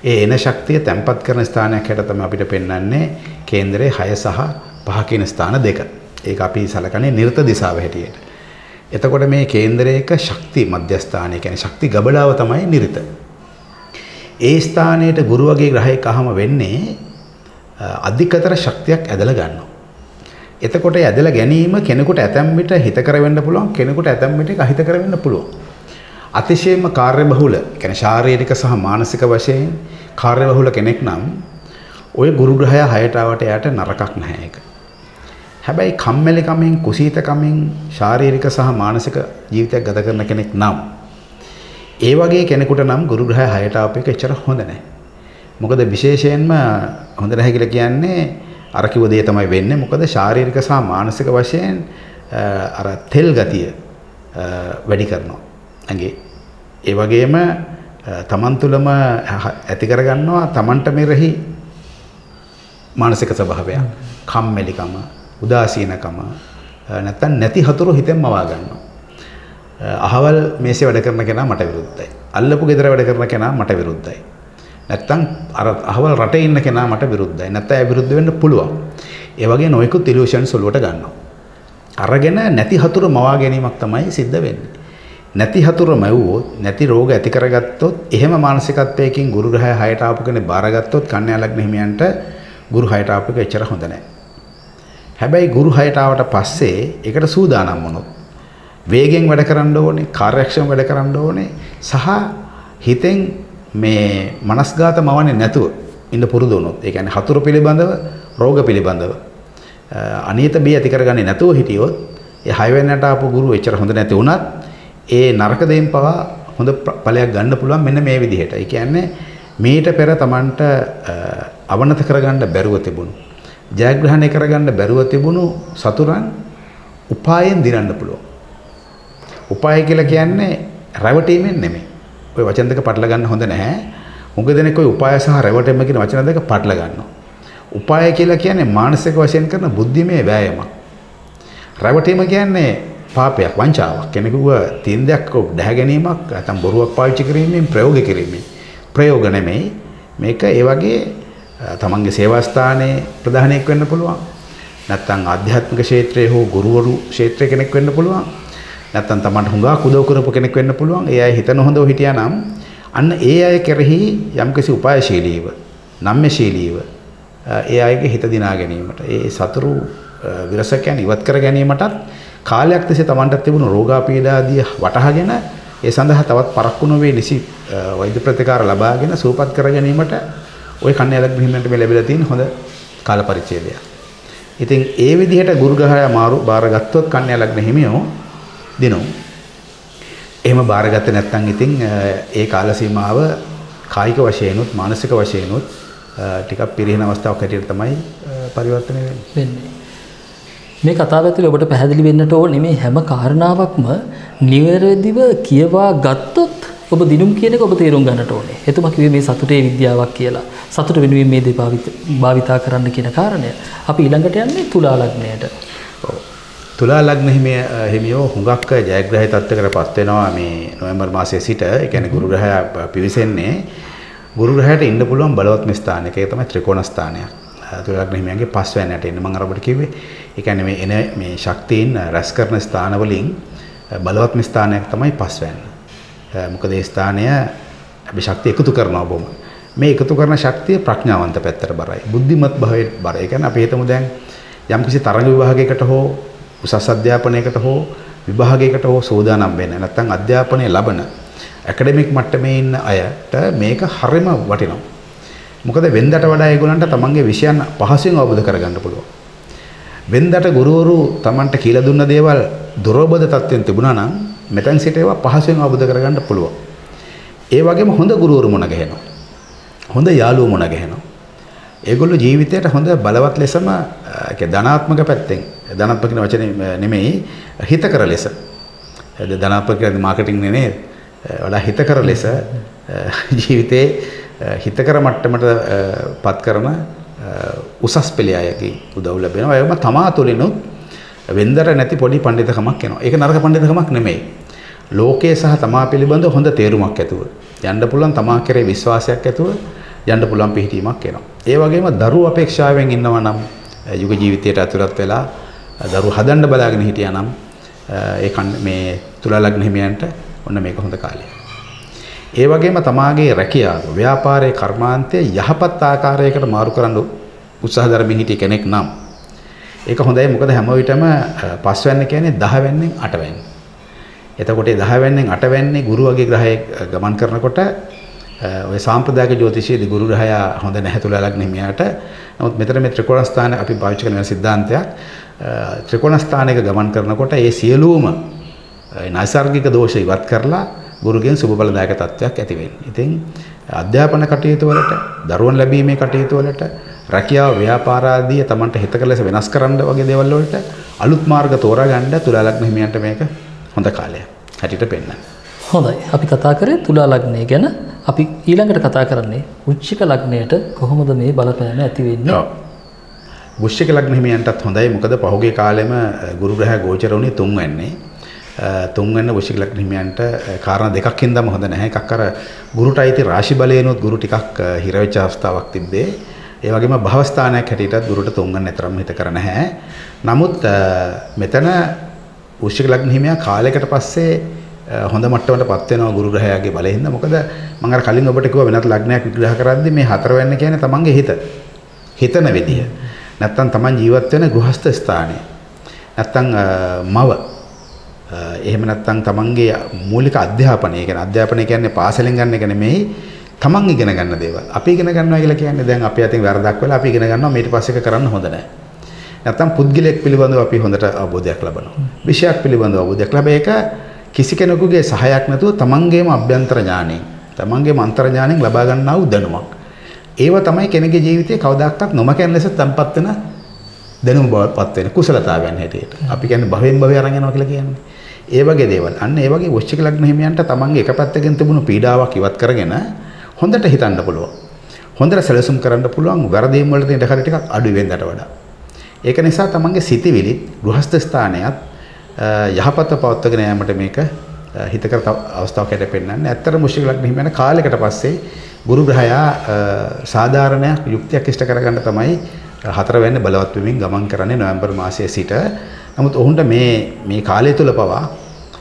ඒ එන ශක්තිය තැම්පත් කරන ස්ථානයක් හැට තමයි අපිට පෙන්වන්නේ කේන්දරයේ 6 සහ 5 කියන ස්ථාන දෙක. ඒක අපි සලකන්නේ නිර්ත දිශාව හැටියට. එතකොට මේ කේන්දරයක ශක්ති මධ්‍යස්ථානය කියන්නේ ශක්ති ගබඩාව තමයි නිර්ත. ඒ ස්ථානයට ගුරු වගේ ග්‍රහයක අහම වෙන්නේ අධිකතර ශක්තියක් ඇදලා ගන්නවා. එතකොට ඇදලා ගැනීම කෙනෙකුට ඇතැම් විට හිතකර වෙන්න පුළුවන්, කෙනෙකුට ඇතැම් විට අහිතකර වෙන්න පුළුවන්. අතිශයින්ම කාර්යබහුල, කියන්නේ ශාරීරික සහ මානසික වශයෙන් කාර්යබහුල කෙනෙක් නම් ওই ගුරු ග්‍රහය 6ට ආවට යාට නරකක් නැහැ ඒක. හැබැයි කම්මැලි කමින්, කුසීත කමින් ශාරීරික සහ මානසික ජීවිතයක් ගත කරන කෙනෙක් නම් ඒ වගේ කෙනෙකුට නම් ගුරු ග්‍රහය 6ට ආපු එක එච්චර හොඳ නැහැ. මොකද විශේෂයෙන්ම හොඳ නැහැ කියලා කියන්නේ අර කිව්ව දේ තමයි වෙන්නේ. මොකද ශාරීරික සහ මානසික වශයෙන් අර තෙල් ගතිය වැඩි කරනවා. ඇඟේ. ඒ වගේම තමන් තුළම ඇති කරගන්නවා තමන්ට මෙරෙහි මානසික ස්වභාවයක්. කම්මැලිකම, උදාසීනකම, නැත්තම් නැති හතුරු හිතෙන් මවා ගන්නවා. අහවල් මේසේ වැඩ කරන කෙනා මට විරුද්ධයි. අල්ලපු ගෙදර වැඩ කරන කෙනා මට විරුද්ධයි. නැත්තම් අර අහවල් රටේ ඉන්න කෙනා මට විරුද්ධයි. නැත්තම් ඒ විරුද්ධ වෙන්න පුළුවන්. ඒ වගේ නොයෙකුත් ඉලියුෂන්ස් වලට ගන්නවා. අරගෙන නැති හතුරු මවා ගැනීමක් තමයි සිද්ධ වෙන්නේ. නැති හතුරු මැවුවොත්, නැති රෝග ඇති කරගත්තොත්, එහෙම මානසිකත්වයකින් ගුරු ග්‍රහය 6ට ආපු කෙනෙක් බාරගත්තොත් කන්‍යා ලග්න හිමියන්ට ගුරු 6ට ආපු එක එච්චර හොඳ නැහැ. හැබැයි ගුරු 6ට ආවට පස්සේ ඒකට සූදානම් වුණොත් වේගෙන් වැඩ කරන්න ඕනේ, කාර්යක්ෂම වැඩ කරන්න ඕනේ සහ හිතෙන් මේ මනස්ගත මවන්නේ නැතුව ඉන්න පුරුදු වුණොත්, ඒ කියන්නේ හතුරු පිළිබඳව, රෝග පිළිබඳව අනියත බිය ඇති කරගන්නේ නැතුව හිටියොත් ඒ 6 වෙනියට ආපු ගුරු එච්චර හොඳ නැති වුණත් ඒ නරක දෙයින් පවා හොඳ ඵලයක් ගන්න පුළුවන් මෙන්න මේ විදිහට. ඒ කියන්නේ මීට පෙර Tamanට අවනත කරගන්න බැරුව තිබුණු, ජයග්‍රහණය කරගන්න බැරුව තිබුණු සතුරන් උපායෙන් දිනන්න පුළුවන්. උපාය කියලා කියන්නේ රැවටීමෙන් නෙමෙයි. ඔය වචන දෙක පටල ගන්න හොඳ නැහැ. මුග දෙනෙක් ඔය උපාය සහ රැවටීම කියන වචන දෙක පටල ගන්නවා. උපාය කියලා කියන්නේ මානසික වශයෙන් කරන බුද්ධිමය වෑයමක්. රැවටීම කියන්නේ පාපයක්, වංචාවක්. කෙනෙකුව තින්දයක් දැහැ ගැනීමක්, නැත්නම් බොරුවක් පාවිච්චි කිරීමෙන්, ප්‍රයෝග කිරීමෙන්. ප්‍රයෝග නෙමෙයි. මේක ඒ වගේ තමන්ගේ සේවා ස්ථානයේ ප්‍රධානියෙක් වෙන්න පුළුවන්. නැත්නම් ආධ්‍යාත්මික ක්ෂේත්‍රයේ හෝ ගුරුවරු ක්ෂේත්‍රයේ කෙනෙක් වෙන්න පුළුවන්. නැත්නම් තමන්ට හුඟක් උදව් කරපු කෙනෙක් වෙන්න පුළුවන්. ඒ අය හිතන හොඳව හිටියා නම් අන්න ඒ අය කෙරෙහි යම්කිසි උපායශීලීව, නම්‍යශීලීව ඒ අයගේ හිත දිනා ගැනීමට, ඒ සතුරු විරසකයන් ඉවත් කර ගැනීමටත් කාලයක් තිස්සේ තමන්ට තිබුණු රෝගාපීඩා ආදී වටහාගෙන ඒ සඳහා තවත් පරක්කු නොවේ නිසි වෛද්‍ය ප්‍රතිකාර ලබාගෙන සුවපත් කර ගැනීමට ওই කන්‍යා ලග්න හිමියන්ට මේ ලැබිලා තියෙන හොඳ කාල පරිච්ඡේදයක්. ඉතින් ඒ විදිහට ගුරු ග්‍රහය මාරු බාරගත්තොත් කන්‍යා ලග්න හිමියෝ දිනෝ. එහෙම බාරගත්තේ නැත්නම් ඉතින් ඒ කාල සීමාව කායික වශයෙන්ුත් මානසික වශයෙන්ුත් ටිකක් පිරිහෙන අවස්ථාවක් හැටියට තමයි පරිවර්තනය වෙන්නේ. මේ කතාව ඇතුලේ ඔබට පැහැදිලි වෙන්නට ඕනේ මේ හැම කාරණාවක්ම නිවැරදිව කියවා ගත්තොත් ඔබ දිනුම් කියන එක ඔබ තේරුම් ගන්නට ඕනේ. එතුමා කිව්වේ මේ සතුටේ විද්‍යාවක් කියලා. සතුට වෙනුවෙන් මේ දේ භාවිතා කරන්න කියන කාරණය. අපි ඊළඟට යන්නේ තුලා ලග්නයට. ඔව්. තුලා ලග්න හිමියෝ හුඟක් ජයග්‍රහී තත්ත්වයකටපත් වෙනවා මේ නොවැම්බර් මාසයේ සිට. ඒ කියන්නේ ගුරු ග්‍රහය පිවිසෙන්නේ ගුරු ග්‍රහයට ඉන්න පුළුවන් බලවත්ම ස්ථානයක. ඒක තමයි ත්‍රිකෝණ ස්ථානයක්. තුලා ලග්න හිමියන්ගේ 5 වෙනියට එන්න මම අර ඔබට කිව්වේ. ඒ කියන්නේ මේ එන මේ ශක්තියින් රැස් කරන ස්ථාන වලින් බලවත්ම ස්ථානයක් තමයි 5 වෙනි. මොකද ඒ ස්ථානය අපි ශක්තිය එකතු කරනවා බොම. මේ එකතු කරන ශක්තිය ප්‍රඥාවන්ත පැත්තට බරයි. බුද්ධිමත් භාවයට බරයි. ඒ කියන්නේ අපි හිතමු දැන් යම්කිසි තරඟ විභාගයකට හෝ උසස් අධ්‍යාපනයකට හෝ විභාගයකට හෝ සෝදානම් වෙන්න. නැත්නම් අධ්‍යාපනය ලබන ඇකඩමික් මට්ටමේ ඉන්න අයට මේක හරිම වටිනවා. මොකද වෙනදට වඩා ඒගොල්ලන්ට තමන්ගේ විෂයන් පහසුවෙන් අවබෝධ කරගන්න පුළුවන්. වෙනදට ගුරුවරු තමන්ට කියලා දුන්න දේවල් දුරෝබද තත්ත්වෙන් තිබුණා නම් මෙතෙන් සිට ඒවා පහසුවෙන් අවබෝධ කරගන්න පුළුවන්. ඒ වගේම හොඳ ගුරුවරු මුණ ගැහෙනවා. හොඳ යාළුවෝ මුණ ගැහෙනවා. ඒගොල්ලෝ ජීවිතයට හොඳ බලවත් ලෙසම ධනාත්මක පැත්තෙන් ධනාත්මක කියන වචනේ නෙමෙයි හිතකර ලෙස ධනාත්මක කියන්නේ මාකටිං නේ වඩා හිතකර ලෙස ජීවිතේ හිතකර මට්ටමට පත් කරන උසස් පෙළේ අයගේ උදව් ලැබෙනවා. ඒවම තමා තුළිනුත් වෙන්දර නැති පොඩි පඬිතුකමක් එනවා. ඒක නරක පඬිතුකමක් නෙමෙයි. ලෝකයේ සහ තමා පිළිබඳ හොඳ තේරුමක් ඇතුව යන්න පුළුවන් තමා කෙරේ විශ්වාසයක් ඇතුව යන්න පුළුවන් පිහිටීමක් එනවා. ඒ වගේම දරුවෝ අපේක්ෂාවෙන් ඉන්නවා නම් යුග ජීවිතයට ඇතුළත් වෙලා දරුවෝ හදන්න බලාගෙන හිටියා නම් මේ තුලා ලග්න හිමියන්ට ඔන්න මේක හොඳ කාලයක්. ඒ වගේම තමාගේ රැකියාව, ව්‍යාපාරයේ කර්මාන්තයේ යහපත් ආකාරයකට මාරු කරන්න උත්සාහ දරමින් හිටිය කෙනෙක් නම් ඒක හොඳයි. මොකද හැම විටම පස්වැන්න කියන්නේ 10 වෙන්නෙන් 8 වෙන්න. එතකොට 10 වෙන්නෙන් 8 වෙන්නේ ගුරු වගේ ග්‍රහයෙක් ගමන් කරනකොට ඔය සාම්ප්‍රදායික ජ්‍යොතිෂයේදී ගුරු ග්‍රහයා හොඳ නැහැ තුලා ලග්න හිමියාට. නමුත් මෙතන මේ ත්‍රිකෝණ ස්ථාන අපි පාවිච්චි කරන සිද්ධාන්තයක් ත්‍රිකෝණ ස්ථානයක ගමන් කරනකොට ඒ සියලුම නෛසර්ගික දෝෂ ඉවත් කරලා ගුරුගෙන් සුබ බලදායක තත්ත්වයක් ඇති වෙන්නේ. ඉතින් අධ්‍යාපන කටයුතු වලට, දරුවන් ලැබීමේ කටයුතු වලට, රැකියාව, ව්‍යාපාර ආදී තමන්ට හිතකර ලෙස වෙනස් කරන්න වගේ දේවල් වලට අලුත් මාර්ග තෝරාගන්න තුලා ලග්න හිමියන්ට මේක හොඳ කාලයක් හැටියට පෙන්නනවා. හොඳයි. අපි කතා කරේ තුලා ලග්නය ගැන. අපි ඊළඟට කතා කරන්නේ වෘශ්චික ලග්නයට කොහොමද මේ බලපෑම ඇති වෙන්නේ? ඔව්. වෘශ්චික ලග්න හිමියන්ටත් හොඳයි. මොකද පහුගිය කාලෙම ගුරු ග්‍රහය ගෝචර වුණේ 3 වෙන්නේ. 3 වෙනි වෘශ්චික ලග්න හිමියන්ට කාරණා දෙකක් හින්දාම හොඳ නැහැ. එකක් අර ගුරුට අයිති රාශි බලයෙන්ුත් ගුරු ටිකක් හිර වෙච්ච අවස්ථාවක් තිබ්බේ. ඒ වගේම භවස්ථානයක් හැටියටත් ගුරුට 3 වෙනි තරම් හිත කර නැහැ. නමුත් මෙතන වෘශ්චික ලග්න හිමියා කාලයකට පස්සේ හොඳ මට්ටමකට පත් වෙනවා ගුරු ග්‍රහයාගේ බලයෙන්. මොකද මම අර කලින් ඔබට කිව්වා වෙනත් ලග්නයක් විග්‍රහ කරද්දී මේ 4 වෙනි කියන්නේ තමන්ගේ හිතන විදිය. නැත්තම් තමන් ජීවත් වෙන ගෘහස්ත ස්ථානය. නැත්තම් මව. එහෙම නැත්තම් තමන්ගේ මූලික අධ්‍යාපනය. ඒ කියන්නේ අධ්‍යාපනය කියන්නේ පාසලෙන් ගන්න එක නෙමෙයි. තමන් ඉගෙන ගන්න දේවල්. අපි ඉගෙන ගන්නවා කියලා කියන්නේ දැන් අපි අතින් වැරදක් වෙලා අපි ඉගෙන ගන්නවා ඊට පස්සේ ඒක කරන්න හොඳ නැහැ. නැත්තම් පුද්ගලයෙක් පිළිබඳව අපි හොඳට අවබෝධයක් ලබනවා. විෂයක් පිළිබඳව අවබෝධයක් ලැබ ඒක කිසි කෙනෙකුගේ සහායක් නැතුව තමන්ගේම අභ්‍යන්තර ඥාණයෙන්, තමන්ගේම අන්තර් ඥාණයෙන් ලබා ගන්නා වූ දැනුමක්. ඒව තමයි කෙනෙකුගේ ජීවිතේ කවදාකවත් නොමකැන් ලෙස තැම්පත් වෙන දැනුම බවටපත් වෙන කුසලතාවයන් හැටියට. අපි කියන්නේ භවෙන් භවය අරන් යනවා කියලා කියන්නේ. ඒ වගේ දේවල්. අන්න ඒ වගේ වෘශ්චික ලග්න හිමියන්ට තමන්ගේ එක පැත්තකින් තිබුණු පීඩාවක් ඉවත් කරගෙන හොඳට හිතන්න පුළුවන්. හොඳට සැලසුම් කරන්න පුළුවන්. වැරදීම් වලට ඉඩ කඩ ටිකක් අඩු වෙන්නට වඩා. ඒක නිසා තමන්ගේ සිතිවිලි ගෘහස්ත ස්ථානයත් යහපත පවත්වාගෙන යාමට මේක හිතකර අවස්ථාවක් හැටියට පෙන්වන්නේ. ඇත්තටම වෘශ්චික ලග්න හිමියන් කාලයකට පස්සේ ගුරු ග්‍රහයා සාධාරණයක් යුක්තියක් ඉෂ්ට කරගන්න තමයි 4 වෙනි බලවත් වෙමින් ගමන් කරන්නේ නොවැම්බර් මාසයේ සිට. නමුත් ඔවුන්ට මේ කාලය තුල පවා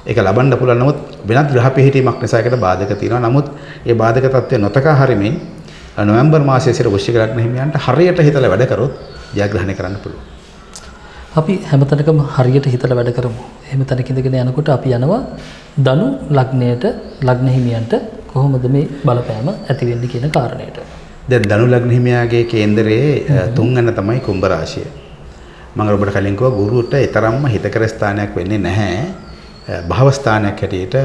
ඒක ලබන්න පුළුවන්. නමුත් වෙනත් ග්‍රහ පිහිටීමක් නිසා ඒකට බාධක තියෙනවා. නමුත් ඒ බාධක තත්ත්වය නොතකා හරිමින් නොවැම්බර් මාසයේ සිට වෘශ්චික ලග්න හිමියන්ට හරියට හිතලා වැඩ කරොත් ජයග්‍රහණය කරන්න පුළුවන්. අපි හැමතැනකම හරියට හිතලා වැඩ කරමු. එහෙම තැනක ඉඳගෙන යනකොට අපි යනවා ධනු ලග්නයට ලග්න හිමියන්ට කොහොමද මේ බලපෑම ඇති වෙන්නේ කියන කාරණයට. දැන් ධනු ලග්න හිමියාගේ කේන්දරයේ 3 වෙනි තමයි කුම්භ රාශිය. මම ඔබට කලින් කිව්වා ගුරුට ඊතරම්ම හිතකර ස්ථානයක් වෙන්නේ නැහැ. භව ස්ථානයක් හැටියට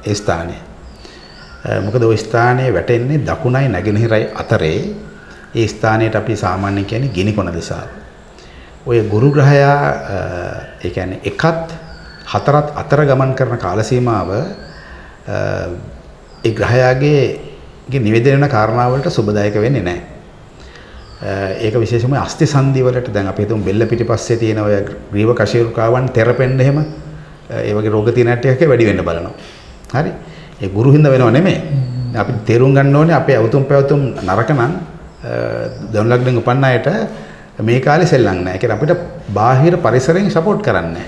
ඒ ස්ථානය. මොකද ওই ස්ථානයේ වැටෙන්නේ දකුණයි නැගෙනහිරයි අතරේ. ඒ ස්ථානයට අපි සාමාන්‍යයෙන් කියන්නේ ගිනිකොන දිශාව. ඔය ගුරු ග්‍රහයා ඒ කියන්නේ 1ත් 4ත් අතර ගමන් කරන කාල සීමාව ඒ ග්‍රහයාගේ නිවේදනය වෙන කාරණා වලට සුබදායක වෙන්නේ නැහැ. ඒක විශේෂයෙන්ම අස්ථි සංධි වලට දැන් අපි හිතමු බෙල්ල පිටිපස්සේ තියෙන ඔය ග්‍රීව කශේරුකාවන් තෙරපෙන්න එහෙම ඒ වගේ රෝග තියෙන ඇටයක වැඩි වෙන්න බලනවා. හරි. ඒ ගුරු හින්දා වෙනව නෙමෙයි. අපි තේරුම් ගන්න ඕනේ අපේ අවතුම් පැවතුම් නරක නම් ධනු ලග්නෙන් උපන්න අයට මේ කාලේ සෙල්ලම් නැහැ. ඒ කියන්නේ අපිට බාහිර පරිසරයෙන් සපෝට් කරන්නේ නැහැ.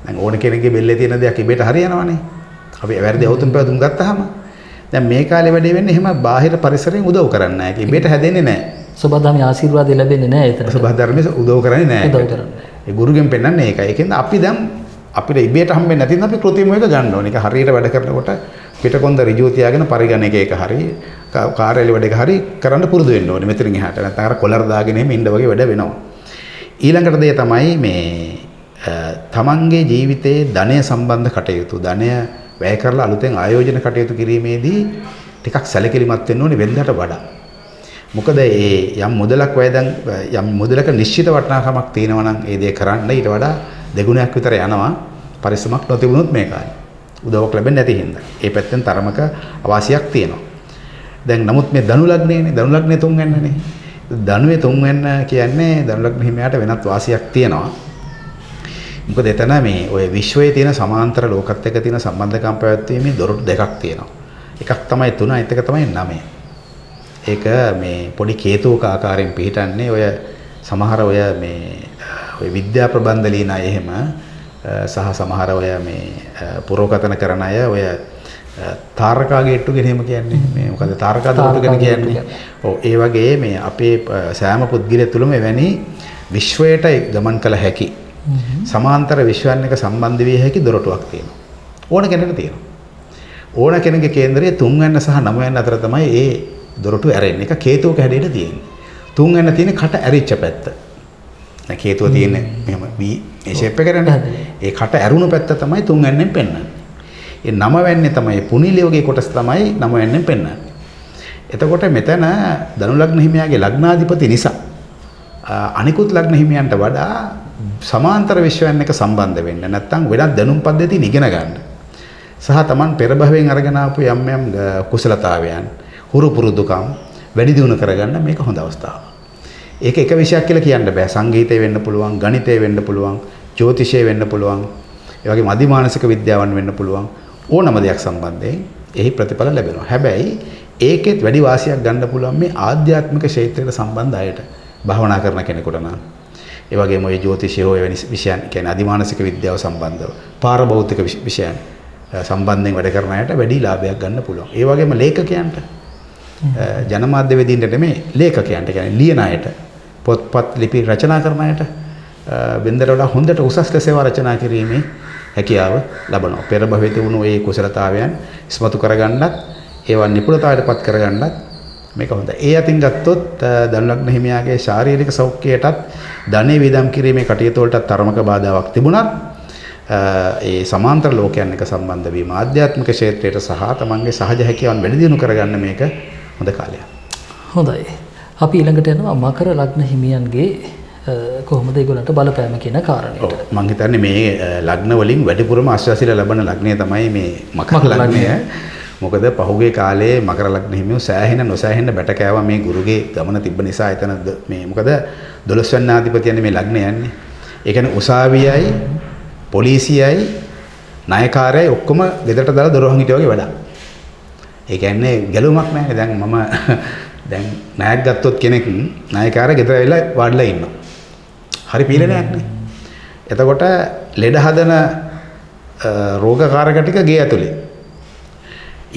දැන් ඕන කෙනෙක්ගේ බෙල්ලේ තියෙන දෙයක් ඉබේට හරියනවනේ. අපි වැරදි අවතුම් පැවතුම් ගත්තාම දැන් මේ කාලේ වැඩේ වෙන්නේ එහෙම බාහිර පරිසරයෙන් උදව් කරන්නේ නැහැ. ඒක ඉබේට හැදෙන්නේ නැහැ. සබදාමේ ආශිර්වාද ලැබෙන්නේ නැහැ ඒතර. සබදාර්මයේ උදව් කරන්නේ නැහැ. උදව් කරන්නේ. ඒ ගුරුගෙන් පෙන්නන්නේ ඒකයි. ඒකෙන්ද අපි දැන් අපිට ඉබේට හම්බෙන්නේ නැතිනම් අපි කෘත්‍රිමව එක ගන්න ඕනේ. ඒක හරියට වැඩ කරනකොට පිටකොන්ද ඍජුව තියාගෙන පරිගණක එක හරි කාර්යාලය වැඩ එක හරි කරන්න පුරුදු වෙන්න ඕනේ. මෙතනින් එහාට නැත්නම් අර කොලර් දාගෙන එහෙම ඉන්න වගේ වැඩ වෙනවා. ඊළඟට දේ තමයි මේ තමන්ගේ ජීවිතයේ ධනය සම්බන්ධ කටයුතු ධනය වැය කරලා අලුතෙන් ආයෝජන කටයුතු කිරීමේදී ටිකක් සැලකිලිමත් වෙන්න ඕනේ වෙනදාට වඩා. මොකද ඒ යම් මුදලක් වැයදන් යම් මුදලක නිශ්චිත වටිනාකමක් තියෙනවා නම් ඒ දේ කරන්න ඊට වඩා දෙගුණයක් විතර යනවා පරිස්සමක් නොතිබුණොත් මේ කාලේ. උදව්වක් ලැබෙන්නේ නැති හින්දා. ඒ පැත්තෙන් තරමක අවාසියක් තියෙනවා. දැන් නමුත් මේ ධනු ලග්නයනේ ධනු ලග්නේ තුන්වැන්නනේ. ධනුවේ තුන්වැන්න කියන්නේ ධනු ලග්න හිමියාට වෙනත් වාසියක් තියෙනවා. මොකද එතන මේ ඔය විශ්වයේ තියෙන සමාන්තර ලෝකත් එක්ක තියෙන සම්බන්ධකම් පැවැත්වීමේ දොරටු දෙකක් තියෙනවා. එකක් තමයි 3 අනිත් එක තමයි 9. ඒක මේ පොඩි කේතුවක ආකාරයෙන් පිහිටන්නේ ඔය සමහර ඔය ඔය විද්‍යා ප්‍රබන්ධ ලියන අය එහෙම සහ සමහර ඔය මේ පුරෝකතන කරන අය ඔය තාරකා ගේට්ටු ගැන එහෙම කියන්නේ මේ මොකද තාරකා දොරටු ගැන කියන්නේ. ඔව් ඒ වගේ මේ අපේ සෑම පුද්ගලයෙ තුළම එවැනි විශ්වයට ගමන් කළ හැකි සමාන්තර විශ්වයන් එක සම්බන්ධ විය හැකි දොරටුවක් තියෙනවා. ඕන කෙනෙකුට තියෙනවා. ඕන කෙනෙකුගේ කේන්දරයේ 3 වෙනි සහ 9 වෙනි අතර තමයි ඒ දොරටු ඇරෙන්නේ. එක කේතුවක හැඩයට තියෙන්නේ. 3 වෙනි තියෙන්නේ කට ඇරිච්ච පැත්ත. දැන් කේතුව තියෙන්නේ මෙහෙම V මේ ෂේප් එකකනේ. ඒ කට ඇරුණු පැත්ත තමයි 3 වෙනිෙන් පෙන්වන්නේ. ඒ 9 වෙන්නේ තමයි පුනිලියෝගේ කොටස තමයි 9 වෙනිෙන් පෙන්වන්නේ. එතකොට මෙතන ධනු ලග්න හිමියාගේ ලග්නාධිපති නිසා අනිකුත් ලග්න හිමියන්ට වඩා සමාන්තර විශ්වයන් එක සම්බන්ධ වෙන්න නැත්නම් වෙනත් දැනුම් පද්ධතින් ඉගෙන ගන්න සහ Taman පෙර භවයෙන් අරගෙන ආපු යම් යම් කුසලතාවයන් හුරු පුරුදුකම් වැඩි දියුණු කරගන්න මේක හොඳ අවස්ථාවක්. ඒක එක විෂයක් කියලා කියන්න බෑ. සංගීතය වෙන්න පුළුවන්, ගණිතය වෙන්න පුළුවන්, ජ්‍යොතිෂය වෙන්න පුළුවන්, ඒ වගේම අධිමානසික විද්‍යාවන් වෙන්න පුළුවන්. ඕනම දෙයක් සම්බන්ධයෙන් එහි ප්‍රතිඵල ලැබෙනවා. හැබැයි ඒකෙත් වැඩි වාසියක් ගන්න පුළුවන් මේ ආධ්‍යාත්මික ක්ෂේත්‍රයට සම්බන්ධ අයට භාවනා කරන කෙනෙකුට නම්. ඒ වගේම ඔය ජ්‍යොතිෂය හෝ එවැනි විෂයන් කියන්නේ අධිමානසික විද්‍යාව සම්බන්ධව පාරභෞතික විෂයන් සම්බන්ධයෙන් වැඩ කරන අයට වැඩි ලාභයක් ගන්න පුළුවන්. ඒ වගේම ලේඛකයන්ට ජනමාධ්‍ය වේදීන්ට නෙමෙයි ලේඛකයන්ට කියන්නේ ලියන අයට පොත්පත් ලිපි රචනා කරන අයට වෙනදට වඩා හොඳට උසස් ලෙස ඒවා රචනා කිරීමේ හැකියාව ලබනවා. පෙර භවයේ තිබුණු ඒ කුසලතාවයන් ඉස්මතු කරගන්නත් ඒවා නිපුණතාවයටපත් කරගන්නත් මේක හොඳයි. ඒ අතින් ගත්තොත් ධනු ලග්න හිමියාගේ ශාරීරික සෞඛ්‍යයටත් ධනෙ වේදම් කිරීමේ කටයුතු වලට තරමක බාධාවක් තිබුණත් ඒ සමාන්තර ලෝකයන් එක සම්බන්ධ වීම ආධ්‍යාත්මික ක්ෂේත්‍රයට සහ තමන්ගේ සහජ හැකියාවන් වැඩි දියුණු කරගන්න මේක හොඳ කාලයක්. හොඳයි. අපි ඊළඟට යනවා මකර ලග්න හිමියන්ගේ කොහොමද ඒගොල්ලන්ට බලපෑම කියන කාරණයට. ඔව් මම හිතන්නේ මේ ලග්න වලින් වැඩිපුරම ආශ්වාසීල ලබන ලග්නය තමයි මේ මකර ලග්නය. මොකද පහුගිය කාලේ මකර ලග්න හිමියෝ සෑහෙන නොසෑහෙන බැට කෑවා මේ ගුරුගේ ගමන තිබ්බ නිසා එතන මේ මොකද 12 වෙනි ආධිපති යන්නේ මේ ලග්නය යන්නේ. ඒ කියන්නේ උසාවියයි පොලිසියයි ණයකාරයයි ඔක්කොම ගෙදරට දාලා දොරවහන් හිටිය වගේ වැඩක්. ඒ කියන්නේ ගැලුමක් නැහැ. දැන් මම දැන් ණයක් ගත්තොත් කෙනෙක් ණයකාරය ගෙදර ඇවිල්ලා වාඩිලා ඉන්නවා. හරි පීඩනයක් නේ. එතකොට ලෙඩ හදන රෝගකාරක ටික ගේ ඇතුලේ.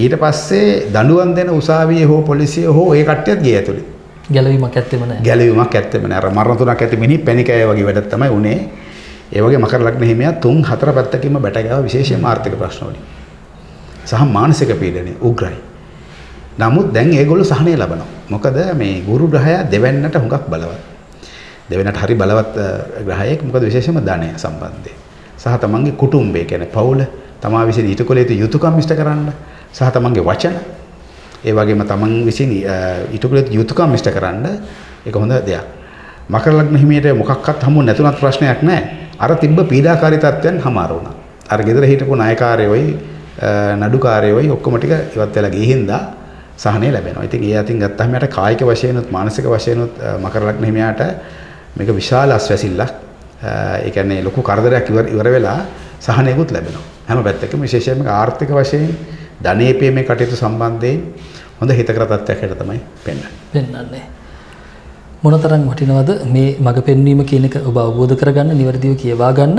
ඊට පස්සේ දඬුවම් දෙන උසාවියේ හෝ පොලිසිය හෝ ඒ කට්ටියත් ගේ ඇතුලේ. ගැලවීමක් ඇත්තෙම නැහැ. ගැලවීමක් ඇත්තෙම නැහැ. අර මරණ තුනක් ඇති මිනිහ පැණිකය වගේ වැඩක් තමයි උනේ. ඒ වගේ මකර ලග්න හිමියා 3-4 පැත්තකින්ම බැට ගාව විශේෂයෙන්ම ආර්ථික ප්‍රශ්න වලින්. සහ මානසික පීඩනය උග්‍රයි. නමුත් දැන් ඒගොල්ලෝ සහනය ලබනවා. මොකද මේ ගුරු ග්‍රහය දෙවන්නට හුඟක් බලවත්. දෙවන්නට හරි බලවත් ග්‍රහයෙක්. මොකද විශේෂයෙන්ම ධනය සම්බන්ධයෙන්. සහ තමන්ගේ කුටුම්බය කියන්නේ පවුල තමා විසින් ඊට කළ යුතු යුතුයකම් ඉෂ්ට කරන්න. සහ තමන්ගේ වචන ඒ වගේම තමන් විසින් ඊට කළ යුතු යුතුයකම් ඉෂ්ට කරන්න ඒක හොඳ දෙයක්. මකර ලග්න හිමියට මොකක්වත් හමු නැතුණත් ප්‍රශ්නයක් නැහැ. අර තිබ්බ පීඩාකාරී තත්ත්වයන් හමාර වුණා. අර ගෙදර හිටපු නායකාරයෝයි නඩුකාරයෝයි ඔක්කොම ටික ඉවත් වෙලා ගිහින් දා සහනය ලැබෙනවා. ඉතින් ඒ අතින් ගත්තාම යට කායික වශයෙන් උත් මානසික වශයෙන් උත් මකර ලග්න හිමියාට මේක විශාල අස්වැසිල්ලක්. ඒ කියන්නේ ලොකු කරදරයක් ඉවර වෙලා සහනයකුත් ලැබෙනවා. හැම පැත්තකම විශේෂයෙන්ම ආර්ථික වශයෙන් ධනේපීමේ කටයුතු සම්බන්ධයෙන් හොඳ හිතකර තත්ත්වයක් හැට තමයි පෙන්වන්නේ. මොනතරම් වටිනවද මේ මඟ පෙන්වීම කියන එක ඔබ අවබෝධ කරගන්න නිවැරදිව කියවා ගන්න.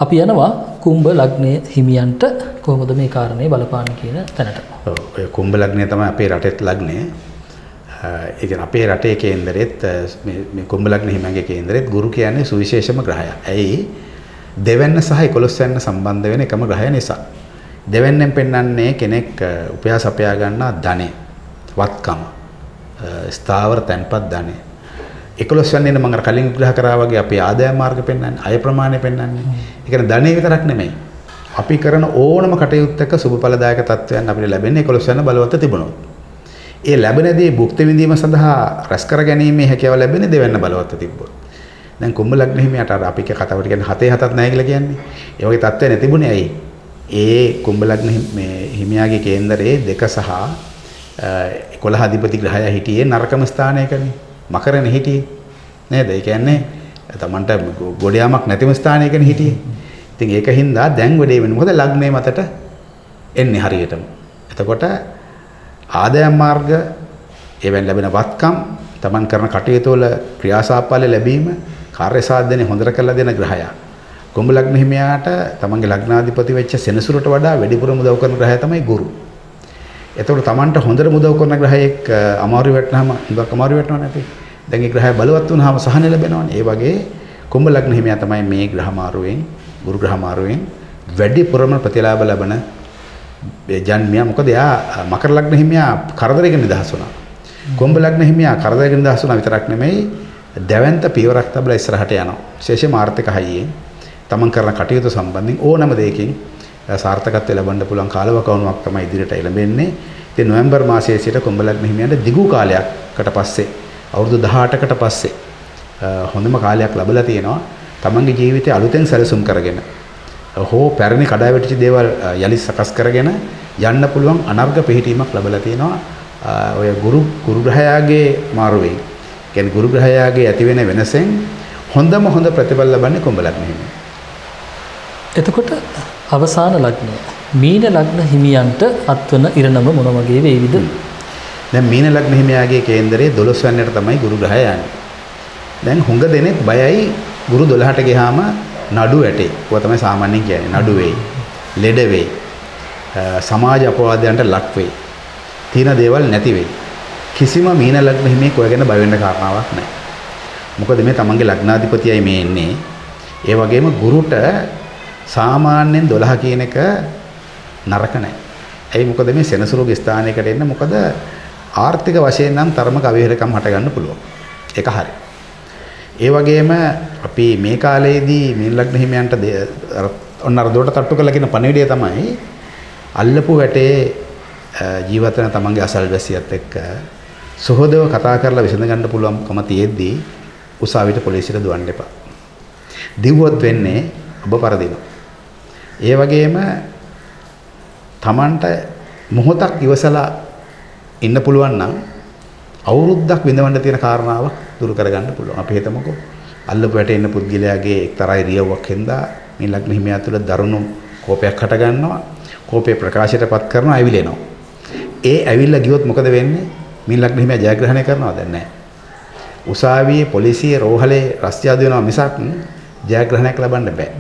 අපි යනවා කුම්භ ලග්නයේ හිමියන්ට කොහොමද මේ කාරණේ බලපාන්නේ කියන තැනට. ඔව් ඔය කුම්භ ලග්නය තමයි අපේ රටේත් ලග්නය. ඒ කියන්නේ අපේ රටේ කේන්දරෙත් මේ කුම්භ ලග්න හිමියන්ගේ කේන්දරෙත් ගුරු කියන්නේ සුවිශේෂම ග්‍රහයක්. ඇයි? දෙවැන්න සහ 11 වෙන්න සම්බන්ධ වෙන එකම ග්‍රහය නිසා. දෙවැන්නෙන් පෙන්වන්නේ කෙනෙක් උපයාස අපයා ගන්නා ධනෙ, වත්කම, ස්ථාවර තැන්පත් ධනෙ. 11 වෙනිද මම අර කලින් විග්‍රහ කරා වගේ අපේ ආදායම් මාර්ග පෙන්වන්නේ, අය ප්‍රමාණය පෙන්වන්නේ. ඒ කියන්නේ ධනෙ විතරක් නෙමෙයි. අපි කරන ඕනම කටයුත්තක සුබඵලදායක තත්වයන් අපිට ලැබෙන්නේ 11 වෙනි බලවත් තිබුණොත්. ඒ ලැබෙනදී භුක්ති විඳීම සඳහා රැස් කර ගැනීමේ හැකියාව ලැබෙන්නේ දෙවැන්න බලවත් තිබ්බොත්. දැන් කුම්භ ලග්න හිමියාට අර අපි කතාවට කියන්නේ 7 නැහැ කියලා කියන්නේ. ඒ වගේ තත්ත්වයක් නැතිබුණේ ඇයි? ඒ කුම්භ ලග්න හිමියාගේ කේන්දරයේ 2 සහ 11 අධිපති ග්‍රහය හිටියේ නරකම ස්ථානයකනේ. මකරනේ හිටියේ. නේද? ඒ කියන්නේ තමන්ට ගොඩ යාමක් නැතිම ස්ථානයකනේ හිටියේ. ඉතින් ඒකින්ද දැන් වැඩේ වෙන්නේ මොකද ලග්නේ මතට එන්නේ හරියටම. එතකොට ආදායම් මාර්ග එවෙන් ලැබෙන වත්කම් තමන් කරන කටයුතු වල ක්‍රියාසාපල්‍ය ලැබීම කාර්ය සාධනෙ හොඳට කරලා දෙන ග්‍රහය. කුම්භ ලග්න හිමියාට තමන්ගේ ලග්නාධිපති වෙච්ච සෙනසුරට වඩා වැඩිපුර මුදව් කරන ග්‍රහය තමයි ගුරු. එතකොට තමන්ට හොඳට මුදව් කරන ග්‍රහයෙක් අමාරු වෙටනම ඉඳක් අමාරු වෙටනව නැති. දැන් ඒ ග්‍රහය බලවත් වුණාම සහන ලැබෙනවනේ. ඒ වගේ කුම්භ ලග්න හිමියා තමයි මේ ග්‍රහ මාරුවෙන් ගුරු ග්‍රහ මාරුවෙන් වැඩිපුරම ප්‍රතිලාභ ලබන ජන්මියා. මොකද එයා මකර ලග්න හිමියා කරදරයකින් නිදහස් වුණා. කුම්භ ලග්න හිමියා කරදරයකින් නිදහස් වුණා විතරක් නෙමෙයි දැවැන්ත පියවරක් තබලා ඉස්සරහට යනවා. විශේෂයෙන්ම ආර්ථික හයියෙන් තමන් කරන කටයුතු සම්බන්ධයෙන් ඕනම දෙයකින් සාර්ථකත්වය ලබන්න පුළුවන් කාලවකවනුවක් තමයි ඉදිරියට එළඹෙන්නේ. ඉතින් නොවැම්බර් මාසයේ සිට කුම්භ ලග්න හිමියන්ට දිගු කාලයකට පස්සේ අවුරුදු 18කට පස්සේ හොඳම කාලයක් ලැබලා තියෙනවා. තමන්ගේ ජීවිතය අලුතෙන් සැලසුම් කරගෙන හෝ පැරණි කඩා වැටිච්ච දේවල් යලි සකස් කරගෙන යන්න පුළුවන් අනර්ග පිහිටීමක් ලැබලා තියෙනවා. ඔය ගුරු ග්‍රහයාගේ මාරුවෙන්. කියන්නේ ගුරු ග්‍රහයාගේ ඇති වෙන වෙනසෙන් හොඳම හොඳ ප්‍රතිඵල ලබන්නේ කුම්භ ලග්න හිමියන්. එතකොට අවසාන ලග්නය මීන ලග්න හිමියන්ට අත්වන ඉරණම මොන වගේ වේවිද? දැන් මීන ලග්න හිමියාගේ කේන්දරයේ 12 වෙනියට තමයි ගුරු ග්‍රහය යන්නේ. දැන් හුඟ දෙනෙක් බයයි ගුරු 12ට ගියාම නඩු වැටේ. ඔය තමයි සාමාන්‍යයෙන් කියන්නේ නඩු වෙයි. ලෙඩ වෙයි. සමාජ අපවාදයන්ට ලක් වෙයි. තියෙන දේවල් නැති වෙයි. කිසිම මීන ලග්න හිමියෙක් ඔය ගැන බය වෙන්න කාරණාවක් නැහැ. මොකද මේ තමන්ගේ ලග්නාධිපතියයි මේ එන්නේ. ඒ වගේම ගුරුට සාමාන්‍යයෙන් 12 කියන එක නරක නැහැ. ඇයි මොකද මේ සෙනසුරුගේ ස්ථානයකට එන්න මොකද ආර්ථික වශයෙන් නම් තරමක අවහිරකම් හට ගන්න පුළුවන්. ඒක හරි. ඒ වගේම අපි මේ කාලේදී මීන ලග්න හිමියන්ට ඔන්න අර දොඩට තට්ටු කරලා කියන පණිවිඩය තමයි අල්ලපු වැටේ ජීවත් වෙන තමන්ගේ අසල්වැසියත් එක්ක සහෝදව කතා කරලා විසඳ ගන්න පුළුවන්කම තියෙද්දී උසාවියට පොලිසියට දුවන්න එපා. දිව්වොත් වෙන්නේ ඔබ පරදිනවා. ඒ වගේම තමන්ට මොහොතක් ඉවසලා ඉන්න පුළුවන් නම් අවුරුද්දක් විඳවන්න තියෙන කාරණාවක් දුරු කරගන්න පුළුවන්. අපි හිතමුකෝ අල්ලපු වැටේ ඉන්න පුද්ගලයාගේ එක්තරා ඉරියව්වක් හින්දා මේ ලග්න හිමියා තුළ දරුණු කෝපයක් හට ගන්නවා. කෝපය ප්‍රකාශයටපත් කරනවා ඇවිලෙනවා. ඒ ඇවිල්ලා ගියොත් මොකද වෙන්නේ? මේ ලග්න හිමියා ජයග්‍රහණය කරනවද? නැහැ. උසාවියේ පොලිසියේ රෝහලේ රස්තියාදු වෙනවා මිසක් ජයග්‍රහණයක් ලබන්න බෑ.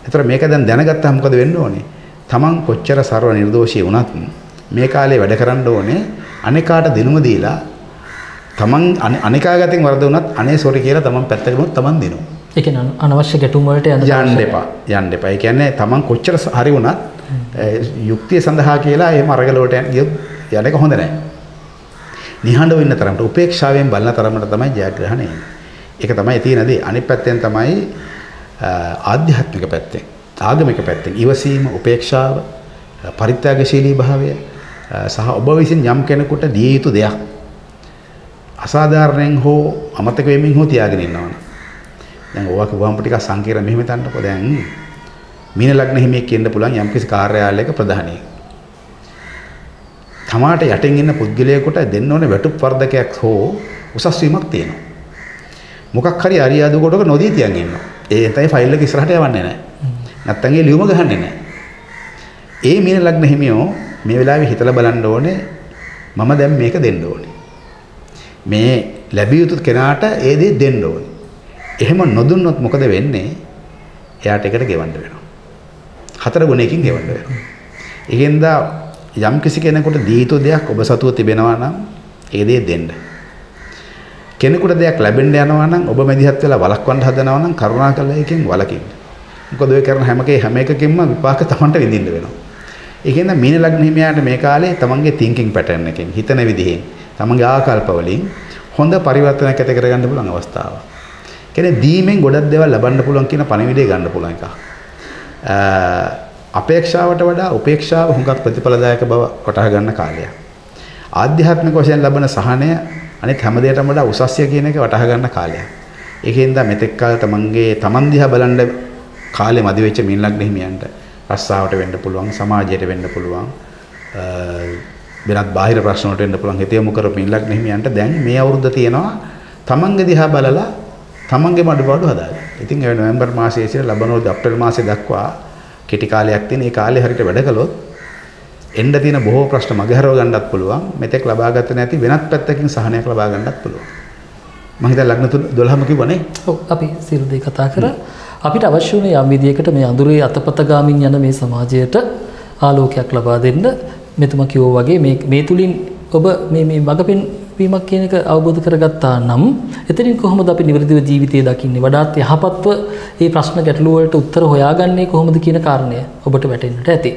ඒතර මේක දැන් දැනගත්තාම මොකද වෙන්න ඕනේ? තමන් කොච්චර ਸਰව නිර්දෝෂී වුණත් මේ කාලේ වැඩ කරන්න ඕනේ අනේකාට දිනුම දීලා තමන් අනේකාගතෙන් වරද වුණත් අනේ සෝරි කියලා තමන් පැත්තකට තමන් දිනුවා. ඒ කියන්නේ අනවශ්‍ය ගැටුම් වලට යන්න එපා. යන්න එපා. ඒ කියන්නේ තමන් කොච්චර හරි වුණත් යුක්තිය සඳහා කියලා එහෙම අරගල වලට යන එක හොඳ නැහැ. නිහඬව ඉන්න තරමට උපේක්ෂාවෙන් බලන තරමට තමයි ජයග්‍රහණය එන්නේ. ඒක තමයි තියෙන දේ. අනිත් පැත්තෙන් තමයි ආධ්‍යාත්මික පැත්තෙන්, ආගමික පැත්තෙන් ඉවසීම, උපේක්ෂාව, පරිත්‍යාගශීලී භාවය සහ ඔබ විසින් යම් කෙනෙකුට දිය යුතු දෙයක් අසාධාරණයෙන් හෝ අමතක වෙමින් හෝ තියාගෙන ඉන්නවනේ. දැන් ඕවා කිව්වම ටිකක් සංකීර්ණ මෙහෙම හිතන්නකෝ. දැන් මීන ලග්න හිමියෙක් කියන්න පුළුවන් යම්කිසි කාර්යාලයක ප්‍රධානියෙක්. තමාට යටින් ඉන්න පුද්ගලයෙකුට දෙන්න ඕනේ වැටුප් වර්ධකයක් හෝ උසස් වීමක් තියෙනවා. මොකක් හරි අරියාදු කොටක නොදී තියන් ඉන්නවා. ඒ තමයි ෆයිල් එක ඉස්සරහට යවන්නේ නැහැ. නැත්තම් ඒ ලියුම ගහන්නේ නැහැ. ඒ මීන ලග්න හිමියෝ මේ වෙලාවේ හිතලා බලන්න ඕනේ මම දැන් මේක දෙන්න ඕනේ. මේ ලැබිය යුතු කෙනාට ඒ දේ දෙන්න ඕනේ. එහෙම නොදුන්නොත් මොකද වෙන්නේ? එයාට එකට ගෙවන්න වෙනවා. 4 ගුණයකින් ගෙවන්න වෙනවා. ඒකෙන්ද යම් කිසි කෙනෙකුට දී යුතු දෙයක් ඔබ සතුව තිබෙනවා නම් ඒ දේ දෙන්න. කෙනෙකුට දෙයක් ලැබෙන්න යනවා නම් ඔබ මැදිහත් වෙලා වළක්වන්න හදනවා නම් කරුණාකරලා ඒකෙන් වළකින්න. මොකද ඔය කරන හැම එකකින්ම විපාක තමන්ට විඳින්න වෙනවා. ඒකෙන්ද මීන ලග්න හිමියාට මේ කාලේ තමන්ගේ thinking pattern එකෙන් හිතන විදිහෙන් තමන්ගේ ආකල්ප වලින් හොඳ පරිවර්තනයක් ඇති කරගන්න පුළුවන් අවස්ථාවක්. කියන්නේ දීමෙන් ගොඩක් දේවල් ලබන්න පුළුවන් කියන පණිවිඩය ගන්න පුළුවන් එක. අපේක්ෂාවට වඩා උපේක්ෂාව හුඟක් ප්‍රතිඵලදායක බව වටහා ගන්න කාලයක්. ආධ්‍යාත්මික වශයෙන් ලබන සහනය අනිත් හැම දෙයකටම වඩා උසස්ය කියන එක වටහා ගන්න කාලයක්. ඒකෙන්ද මෙතෙක් කාල තමන් දිහා බලන්න කාලෙ මදි වෙච්ච මින් ලග්න හිමියන්ට රස්සාවට වෙන්න පුළුවන්, සමාජයට වෙන්න පුළුවන්, වෙනත් බාහිර ප්‍රශ්න වලට වෙන්න පුළුවන්. හිත යොමු කරපු මින් ලග්න හිමියන්ට දැන් මේ අවුරුද්ද තියෙනවා තමන්ගේ දිහා බලලා තමන්ගේ මඩපාඩු හදාගන්න. ඉතින් ඒ නොවැම්බර් මාසයේ සිට ලබන අප්‍රේල් මාසය දක්වා කෙටි කාලයක් තියෙන. ඒ කාලේ හරියට වැඩ කළොත් එන්න තියෙන බොහෝ ප්‍රශ්න මගහැරව ගන්නත් පුළුවන්. මෙතෙක් ලබාගත නැති වෙනත් පැත්තකින් සහනයක් ලබා ගන්නත් පුළුවන්. මම හිතා ලග්න 12ම කිව්වනේ. ඔව් අපි සියලු දේ කතා කරා. අපිට අවශ්‍ය වුණේ යම් විදියකට මේ අඳුරේ අතපත ගාමින් යන මේ සමාජයට ආලෝකයක් ලබා දෙන්න. මෙතුමා කිව්වා වගේ මේ තුලින් ඔබ මේ මඟ පෙන්වීමක් කියන එක අවබෝධ කරගත්තා නම් එතනින් කොහොමද අපි නිවැරදිව ජීවිතය දකින්නේ? වඩාත් යහපත්ව මේ ප්‍රශ්න ගැටලු වලට උත්තර හොයාගන්නේ කොහොමද කියන කාරණය ඔබට වැටෙන්නට ඇති.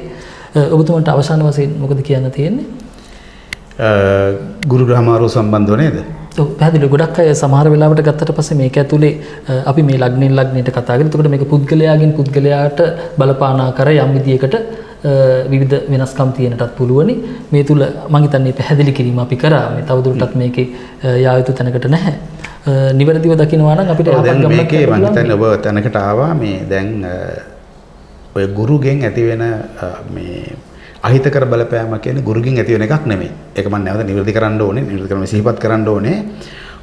ඔබතුමන්ට අවසාන වශයෙන් මොකද කියන්න තියෙන්නේ? ගුරු ග්‍රහමාරු සම්බන්ධව නේද? ඔව් පැහැදිලි. ගොඩක් අය සමහර වෙලාවට ගත්තට පස්සේ මේක ඇතුලේ අපි මේ ලග්නෙන් ලග්නයට කතා කරලා එතකොට මේක පුද්ගලයාගෙන් පුද්ගලයාට බලපාන ආකාර යම් විදියකට විවිධ වෙනස්කම් තියෙනටත් පුළුවනි. මේ තුල මම හිතන්නේ පැහැදිලි කිරීම අපි කරා. මේ තවදුරටත් මේකේ යා යුතු තැනකට නැහැ. නිවැරදිව දකිනවා නම් අපිට යහපත් ගමනක් මේකේ මම හිතන්නේ ඔබ තැනකට ආවා. මේ දැන් ඔය ගුරුගෙන් ඇති වෙන මේ අහිතකර බලපෑම කියන්නේ ගුරුගෙන් ඇති වෙන එකක් නෙමෙයි. ඒක මම නැවත නිවැරදි කරන්න ඕනේ. නිවැරදි කරන්න සිහිපත් කරන්න ඕනේ.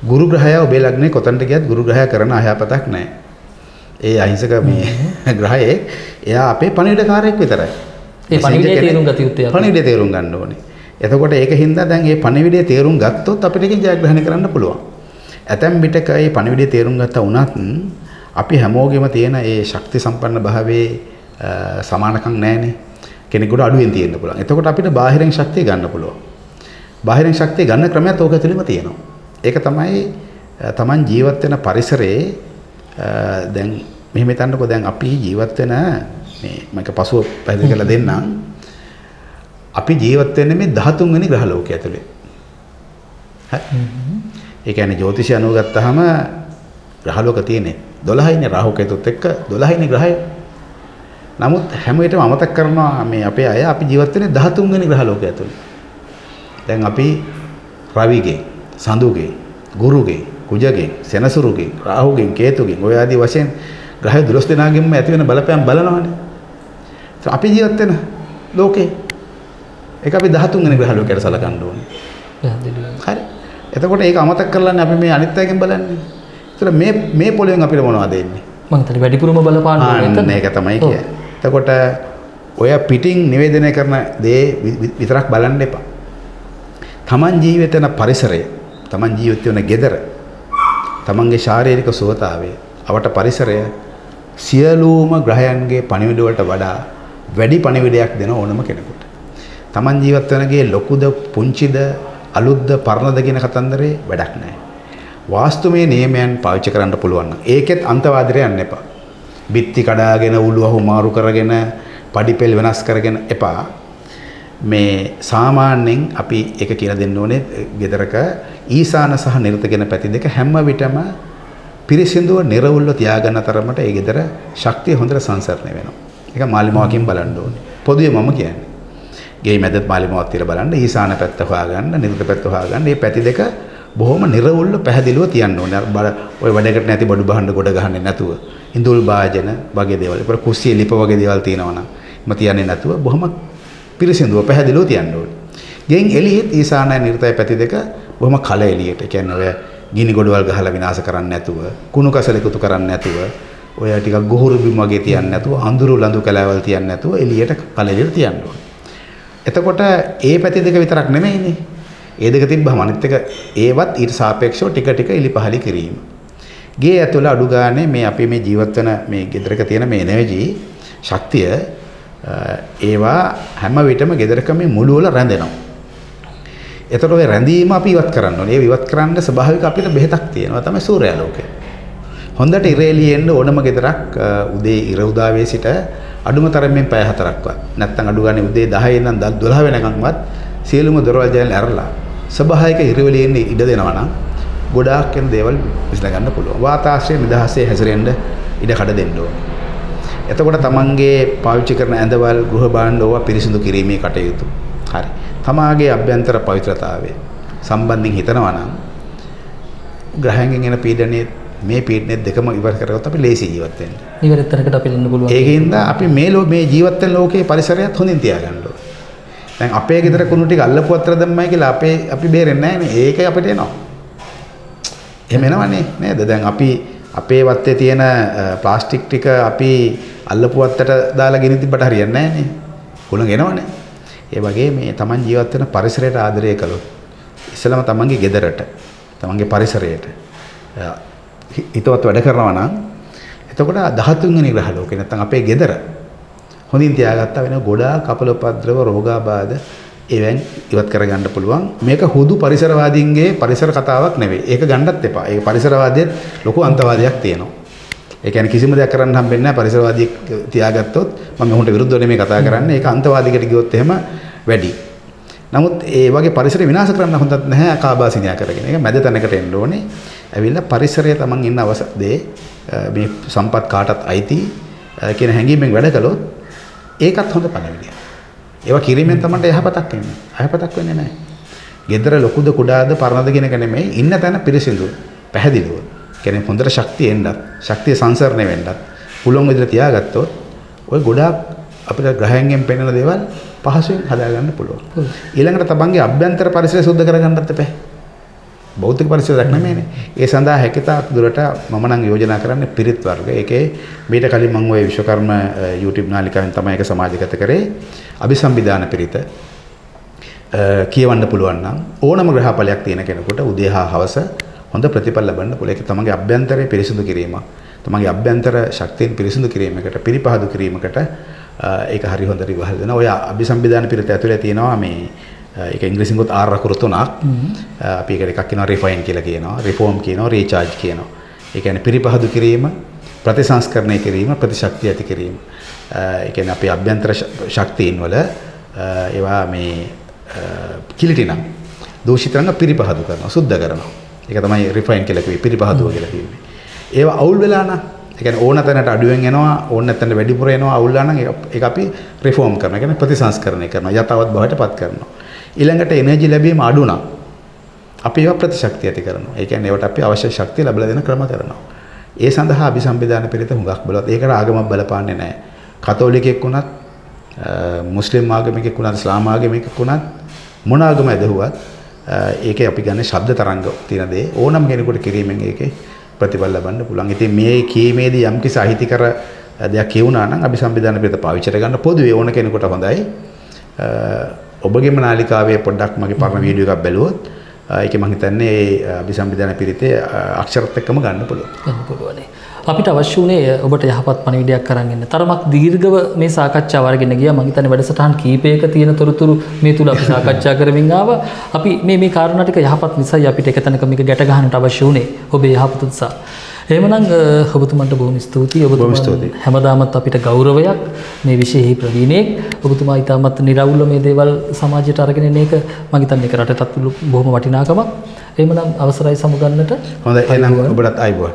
ගුරු ග්‍රහය ඔබේ ලග්නේ කොතනට ගියත් ගුරු ග්‍රහය කරන අයහපතක් නැහැ. ඒ අහිංසක මේ ග්‍රහයේ එයා අපේ පණිවිඩකාරයෙක් විතරයි. ඒ පණිවිඩය තේරුම් ගත යුත්තේ අපි. පණිවිඩය තේරුම් ගන්න ඕනේ. එතකොට ඒකින්ද දැන් මේ පණිවිඩය තේරුම් ගත්තොත් අපිට ඒකෙන් ජයග්‍රහණය කරන්න පුළුවන්. ඇතැම් විටක මේ පණිවිඩය තේරුම් ගත්තා වුණත් අපි හැමෝගෙම තියෙන ඒ ශක්ති සම්පන්න භාවයේ සමානකම් නැහැනේ. කෙනෙකුට අඩුවෙන් තියෙන්න පුළුවන්. එතකොට අපිට බාහිරින් ශක්තිය ගන්න පුළුවන්. බාහිරින් ශක්තිය ගන්න ක්‍රමයක් ඕක ඇතුළෙම තියෙනවා. ඒක තමයි Taman ජීවත් වෙන පරිසරයේ දැන් මෙහෙම හිතන්නකෝ දැන් අපි ජීවත් වෙන මේ මම පසුව පැහැදිලි කරලා දෙන්නම්. අපි ජීවත් වෙන්නේ මේ 13 වෙනි ග්‍රහ ලෝකයේ ඇතුලේ. හරි. ඒ කියන්නේ ජ්‍යොතිෂය අනුව ගත්තාම ග්‍රහ ලෝක තියෙන්නේ 12යිනේ රාහු කේතුත් එක්ක 12යිනේ ග්‍රහය. නමුත් හැම වෙලේම අමතක කරනවා මේ අපේ අය අපි ජීවත් වෙන්නේ 13 වෙනි ග්‍රහ ලෝකයේ ඇතුලේ. දැන් අපි රවිගේ, සඳුගේ, ගුරුගේ, කුජගේ, සෙනසුරුගේ, රාහුගෙන්, කේතුගෙන් ඔය ආදී වශයෙන් ග්‍රහ 12 දෙනාගෙන්ම ඇති වෙන බලපෑම් බලනවානේ. අපි ජීවත් වෙන ලෝකේ ඒක අපි 13 වෙනි ග්‍රහ ලෝකයට සලකන්න ඕනේ. හරි. එතකොට ඒක අමතක කරලානේ අපි මේ අනිත් අයගෙන් බලන්නේ. ඒතර මේ පොළෙන් අපිට මොනවද එන්නේ? මම හිතන්නේ වැඩිපුරම බලපාන ඕනේ මේක තමයි කියන්නේ. එතකොට ඔය පිටින් නිවේදනය කරන දේ විතරක් බලන්න එපා. Taman ජීවිත වෙන පරිසරය, Taman ජීවිත වෙන ගෙදර, Tamanගේ ශාරීරික සුවතාවය, අවට පරිසරය සියලුම ග්‍රහයන්ගේ පණිවිඩ වලට වඩා වැඩි පණිවිඩයක් දෙන ඕනම කෙනෙකුට. Taman ජීවත් වෙනගේ ලොකුද, පුංචිද, අලුත්ද, පරණද කියන කතන්දරේ වැඩක් නැහැ. වාස්තුමය නියමයන් පාවිච්චි කරන්න පුළුවන් නම් ඒකෙත් අන්තවාදයට යන්න එපා. බිත්ති කඩාගෙන උළුවහු මාරු කරගෙන පඩිපෙල් වෙනස් කරගෙන එපා. මේ සාමාන්‍යයෙන් අපි ඒක කියලා දෙන්න ඕනේ ගෙදරක ඊසාන සහ නිර්ත කියන පැති දෙක හැම විටම පිරිසිදුව නිර්වුල්ව තියාගන්න තරමට ඒ ගෙදර ශක්තිය හොඳට සංසරණය වෙනවා. ඒක මාලිමාවකින් බලන්න ඕනේ. පොදුවේ මම කියන්නේ. ගේ මැදත් මාලිමාවක් තියලා බලන්න ඊසාන පැත්ත හොයාගන්න, නිර්ත පැත්ත හොයාගන්න. මේ පැති දෙක බොහොම නිර්වුල්ව පැහැදිලිව තියන්න ඕනේ. ඔය වැඩකට නැති බඩු බහන්න ගොඩ ගහන්නේ නැතුව. ඉඳුල් භාජන වගේ දේවල්. ඒකර කුස්සිය ලිප වගේ දේවල් තියෙනවා නම් මම තියන්නේ නැතුව බොහොම පිරිසිදුව පැහැදිලිව තියන්න ඕනේ. ගෙන් එළියෙත් ඊසානය නිර්තය පැති දෙක බොහොම කල එළියට. කියන්නේ ඔය ගිනි ගොඩවල් ගහලා විනාශ කරන්නේ නැතුව, කුණු කසල එකතු කරන්නේ නැතුව, ඔය ටිකක් ගොහුරු බිම් වගේ තියන්නේ නැතුව, අඳුරු ලඳු කැලෑවල් තියන්නේ නැතුව එළියට කල එළියට තියන්න ඕනේ. එතකොට ඒ පැති දෙක විතරක් නෙමෙයිනේ. ඒ දෙක තිබ්බම අනිත් එක ඒවත් ඊට සාපේක්ෂව ටික ටික ඉලිපහලි කිරීම. ගේ ඇතුළ අඩු ගානේ මේ අපි මේ ජීවත් වෙන මේ ගෙදරක තියෙන මේ එනර්ජි ශක්තිය ඒවා හැම විටම ගෙදරක මේ මුළු වල රැඳෙනවා. ඒතර ඔය රැඳීම අපි ඉවත් කරන්න ඕනේ. ඒ ඉවත් කරන්න ස්වභාවික අපිට බෙහෙතක් තියෙනවා තමයි සූර්යාලෝකය. හොඳට ඉරේලියෙන්න ඕනම ගෙදරක් උදේ ඉර උදාවේ සිට අඩුම තරමින් පැය 4ක්වත් නැත්නම් අඩු ගානේ උදේ 10 ඉඳන් 12 වෙනකන්වත් සියලුම දොරවල් ජනෙල් ඇරලා ස්වභාවික ඉරවලියෙන්න ඉඩ දෙනවා නම් ගොඩාක් වෙන දේවල් විසඳ ගන්න පුළුවන්. වාතාශ්‍රය නිදහසේ හැසිරෙන්න ඉඩ කඩ දෙන්න ඕනේ. එතකොට තමන්ගේ පාවිච්චි කරන ඇඳවල්, ගෘහ භාණ්ඩ ඕවා පිරිසිදු කිරීමේ කටයුතු. හරි. තමාගේ අභ්‍යන්තර පවිත්‍රතාවය සම්බන්ධයෙන් හිතනවා නම් ග්‍රහයන්ගෙන් එන පීඩනයේ මේ පීඩනයේ දෙකම ඉවර කරගත්තොත් අපි ලේසි ජීවත් වෙන්න. නිවැරදි තැනකට අපි එන්න පුළුවන්. ඒකින්ද අපි මේ ජීවත් වෙන ලෝකයේ පරිසරයත් හොඳින් තියාගන්න ඕනේ. දැන් අපේ ගෙදර කුණු ටික අල්ලපු අතර දැම්මයි කියලා අපි බේරෙන්නේ නැහැ නේ. ඒකයි අපිට එනවා. එහෙම එනවනේ නේද? දැන් අපි අපේ වත්තේ තියෙන ප්ලාස්ටික් ටික අපි අල්ලපු වත්තට දාලා ගෙන තිබ්බට හරියන්නේ නැහැ නේ. කුණු එනවනේ. ඒ වගේ මේ Taman ජීවත් වෙන පරිසරයට ආදරය කළොත් ඉස්සෙල්ලාම Tamanගේ ගෙදරට, Tamanගේ පරිසරයට හිතවත් වැඩ කරනවා නම් එතකොට 13 වෙනි ග්‍රහ ලෝකේ නැත්නම් අපේ ගෙදර හොඳින් තියාගත්තා වෙන ගොඩාක් අපලෝපද්‍රව රෝගාබාධ ඒවෙන් ඉවත් කරගන්න පුළුවන්. මේක හුදු පරිසරවාදීන්ගේ පරිසර කතාවක් නෙවෙයි. ඒක ගන්නත් එපා. ඒක පරිසරවාදයේ ලොකු අන්තවාදයක් තියෙනවා. ඒ කියන්නේ කිසිම දෙයක් කරන්න හම්බෙන්නේ නැහැ පරිසරවාදී තියාගත්තොත්. මම උන්ට විරුද්ධව නෙමෙයි කතා කරන්නේ. ඒක අන්තවාදීකට ගියොත් එහෙම වැඩි. නමුත් ඒ වගේ පරිසර විනාශ කරන්න හොඳත් නැහැ කාබාසිනියා කරගෙන. ඒක මැද තැනකට එන්න ඕනේ. ඇවිල්ලා පරිසරය තමන් ඉන්න අවශ්‍ය මේ සම්පත් කාටත් අයිති කියන හැඟීමෙන් වැඩ කළොත් ඒකත් හොඳ පණවිඩියක්. ඒවා කිරීමෙන් තමයි යහපතක් වෙන්නේ. අයහපතක් වෙන්නේ නැහැ. ගෙදර ලොකුද කුඩාද පරණද කියන එක නෙමෙයි ඉන්න තැන පිරිසිදු පැහැදිලිව. කියන්නේ හොඳට ශක්තිය එන්නත්, ශක්තිය සංසරණය වෙන්නත් පුළුවන් විදිහට තියාගත්තොත් ඔය ගොඩාක් අපිට ග්‍රහයන්ගෙන් පෙනෙන දේවල් පහසුවෙන් හදාගන්න පුළුවන්. ඊළඟට තමන්ගේ අභ්‍යන්තර පරිසරය සුද්ධ කරගන්නත් එපා. භෞතික පරිසරයක් නෙමෙයිනේ. ඒ සඳහා හැකියතාක් දුරට මම නම් යෝජනා කරන්නේ පිරිත් වර්ග. ඒකේ මීට කලින් මම ওই විශ්වකර්ම YouTube නාලිකාවෙන් තමයි ඒක සමාජගත කරේ. අභිසම්විධාන පිරිත කියවන්න පුළුවන් නම් ඕනම ග්‍රහඵලයක් තියෙන කෙනෙකුට උදේ හා හවස හොඳ ප්‍රතිඵල ලබන්න පුළුවන්. ඒක තමන්ගේ අභ්‍යන්තරය පිරිසිදු කිරීම, තමන්ගේ අභ්‍යන්තර ශක්තියෙන් පිරිසිදු කිරීමකට, පිරිපහදු කිරීමකට ඒක හරි හොඳට ඉවහල් වෙනවා. ඔය අභිසම්විධාන පිරිත ඇතුලේ තියෙනවා මේ ඒක ඉංග්‍රීසියෙන් ගොත් ආර අකුරු තුනක්. අපි ඒකට එකක් කියනවා රිෆයින් කියලා කියනවා, රිෆෝම් කියනවා, රීචාර්ජ් කියනවා. ඒ කියන්නේ පිරිපහදු කිරීම, ප්‍රතිසංස්කරණය කිරීම, ප්‍රතිශක්තිය ඇති කිරීම. ඒ කියන්නේ අපේ අභ්‍යන්තර ශක්තියින් වල ඒවා මේ කිලිටිනම් දූෂිත රංග පිරිපහදු කරනවා, සුද්ධ කරනවා. ඒක තමයි රිෆයින් කියලා කිව්වේ, පිරිපහදුව කියලා කිව්වේ. ඒවා අවුල් වෙලා නම් ඒ කියන්නේ ඕන තැනට අඩුවෙන් එනවා, ඕන නැත්නම් වැඩිපුර එනවා, අවුල් වෙලා නම් ඒක අපි රිෆෝම් කරනවා. ඒ කියන්නේ ප්‍රතිසංස්කරණය කරනවා, යථාවත් භාවයට පත් කරනවා. ඊළඟට එනර්ජි ලැබීම අඩු නම් අපි ඒවා ප්‍රතිශක්තිය ඇති කරනවා. ඒ කියන්නේ ඒවට අපි අවශ්‍ය ශක්තිය ලැබලා දෙන ක්‍රම කරනවා. ඒ සඳහා අභිසම්විධාන පිරිත හුඟක් බලවත්. ඒකට ආගමක් බලපාන්නේ නැහැ. කතෝලිකෙක් වුණත්, මුස්ලිම් ආගමිකෙක් වුණත්, ඉස්ලාම් ආගමිකෙක් වුණත් මොන ආගම ඇදහුවත් ඒකේ අපි ගන්න ශබ්ද තරංග තියෙන දේ ඕනම කෙනෙකුට කිරීමෙන් ඒකේ ප්‍රතිඵල ලබන්න පුළුවන්. ඉතින් මේ කීමේදී යම්කිසි අහිතිකර දෙයක් කියුණා නම් අභිසම්විධාන පිරිත පාවිච්චි කරගන්න පොදුවේ ඕන කෙනෙකුට හොඳයි. ඔබගේම නාලිකාවේ පොඩ්ඩක් මගේ පරණ වීඩියෝ එකක් බැලුවොත් ඒකේ මම හිතන්නේ අභිසම්විධාන පිරිතේ අක්ෂරත් එක්කම ගන්න පුළුවන්. ගන්න පුළුවන්. අපිට අවශ්‍ය වුණේ ඔබට යහපත් පණිවිඩයක් අරන් එන්න. තරමක් දීර්ඝව මේ සාකච්ඡාව අරගෙන ගියා. මම හිතන්නේ වැඩසටහන් කීපයක තියෙන තොරතුරු මේ තුල අපි සාකච්ඡා කරමින් ආවා. අපි මේ කාරණා ටික යහපත් නිසායි අපිට එක තැනක මේක ගැට ගන්නට අවශ්‍ය වුණේ. ඔබේ යහපත නිසා. එහෙමනම් ඔබතුමන්ට බොහොම ස්තුතියි. ඔබතුමන් හැමදාමත් අපිට ගෞරවයක් මේ විශේෂී ප්‍රවීණයෙක්. ඔබතුමා ඊටමත් නිරවුල්ව මේ දේවල් සමාජයට අරගෙන එන එක මම හිතන්නේ ඒක රටටත් බොහොම වටිනාකමක්. එහෙමනම් අවසරයි සමුගන්නට. හොඳයි. එහෙනම් ඔබටත් ආයිබෝන්.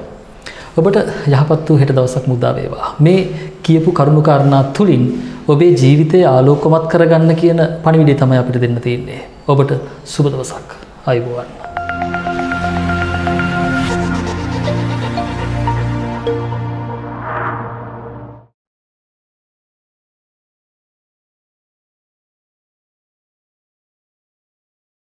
ඔබට යහපත් වූ හෙට දවසක් මුදා වේවා. මේ කියපු කරුණු කාරණා තුලින් ඔබේ ජීවිතය ආලෝකමත් කරගන්න කියන පණිවිඩය තමයි අපිට දෙන්න තියෙන්නේ. ඔබට සුබ දවසක්. ආයිබෝන්.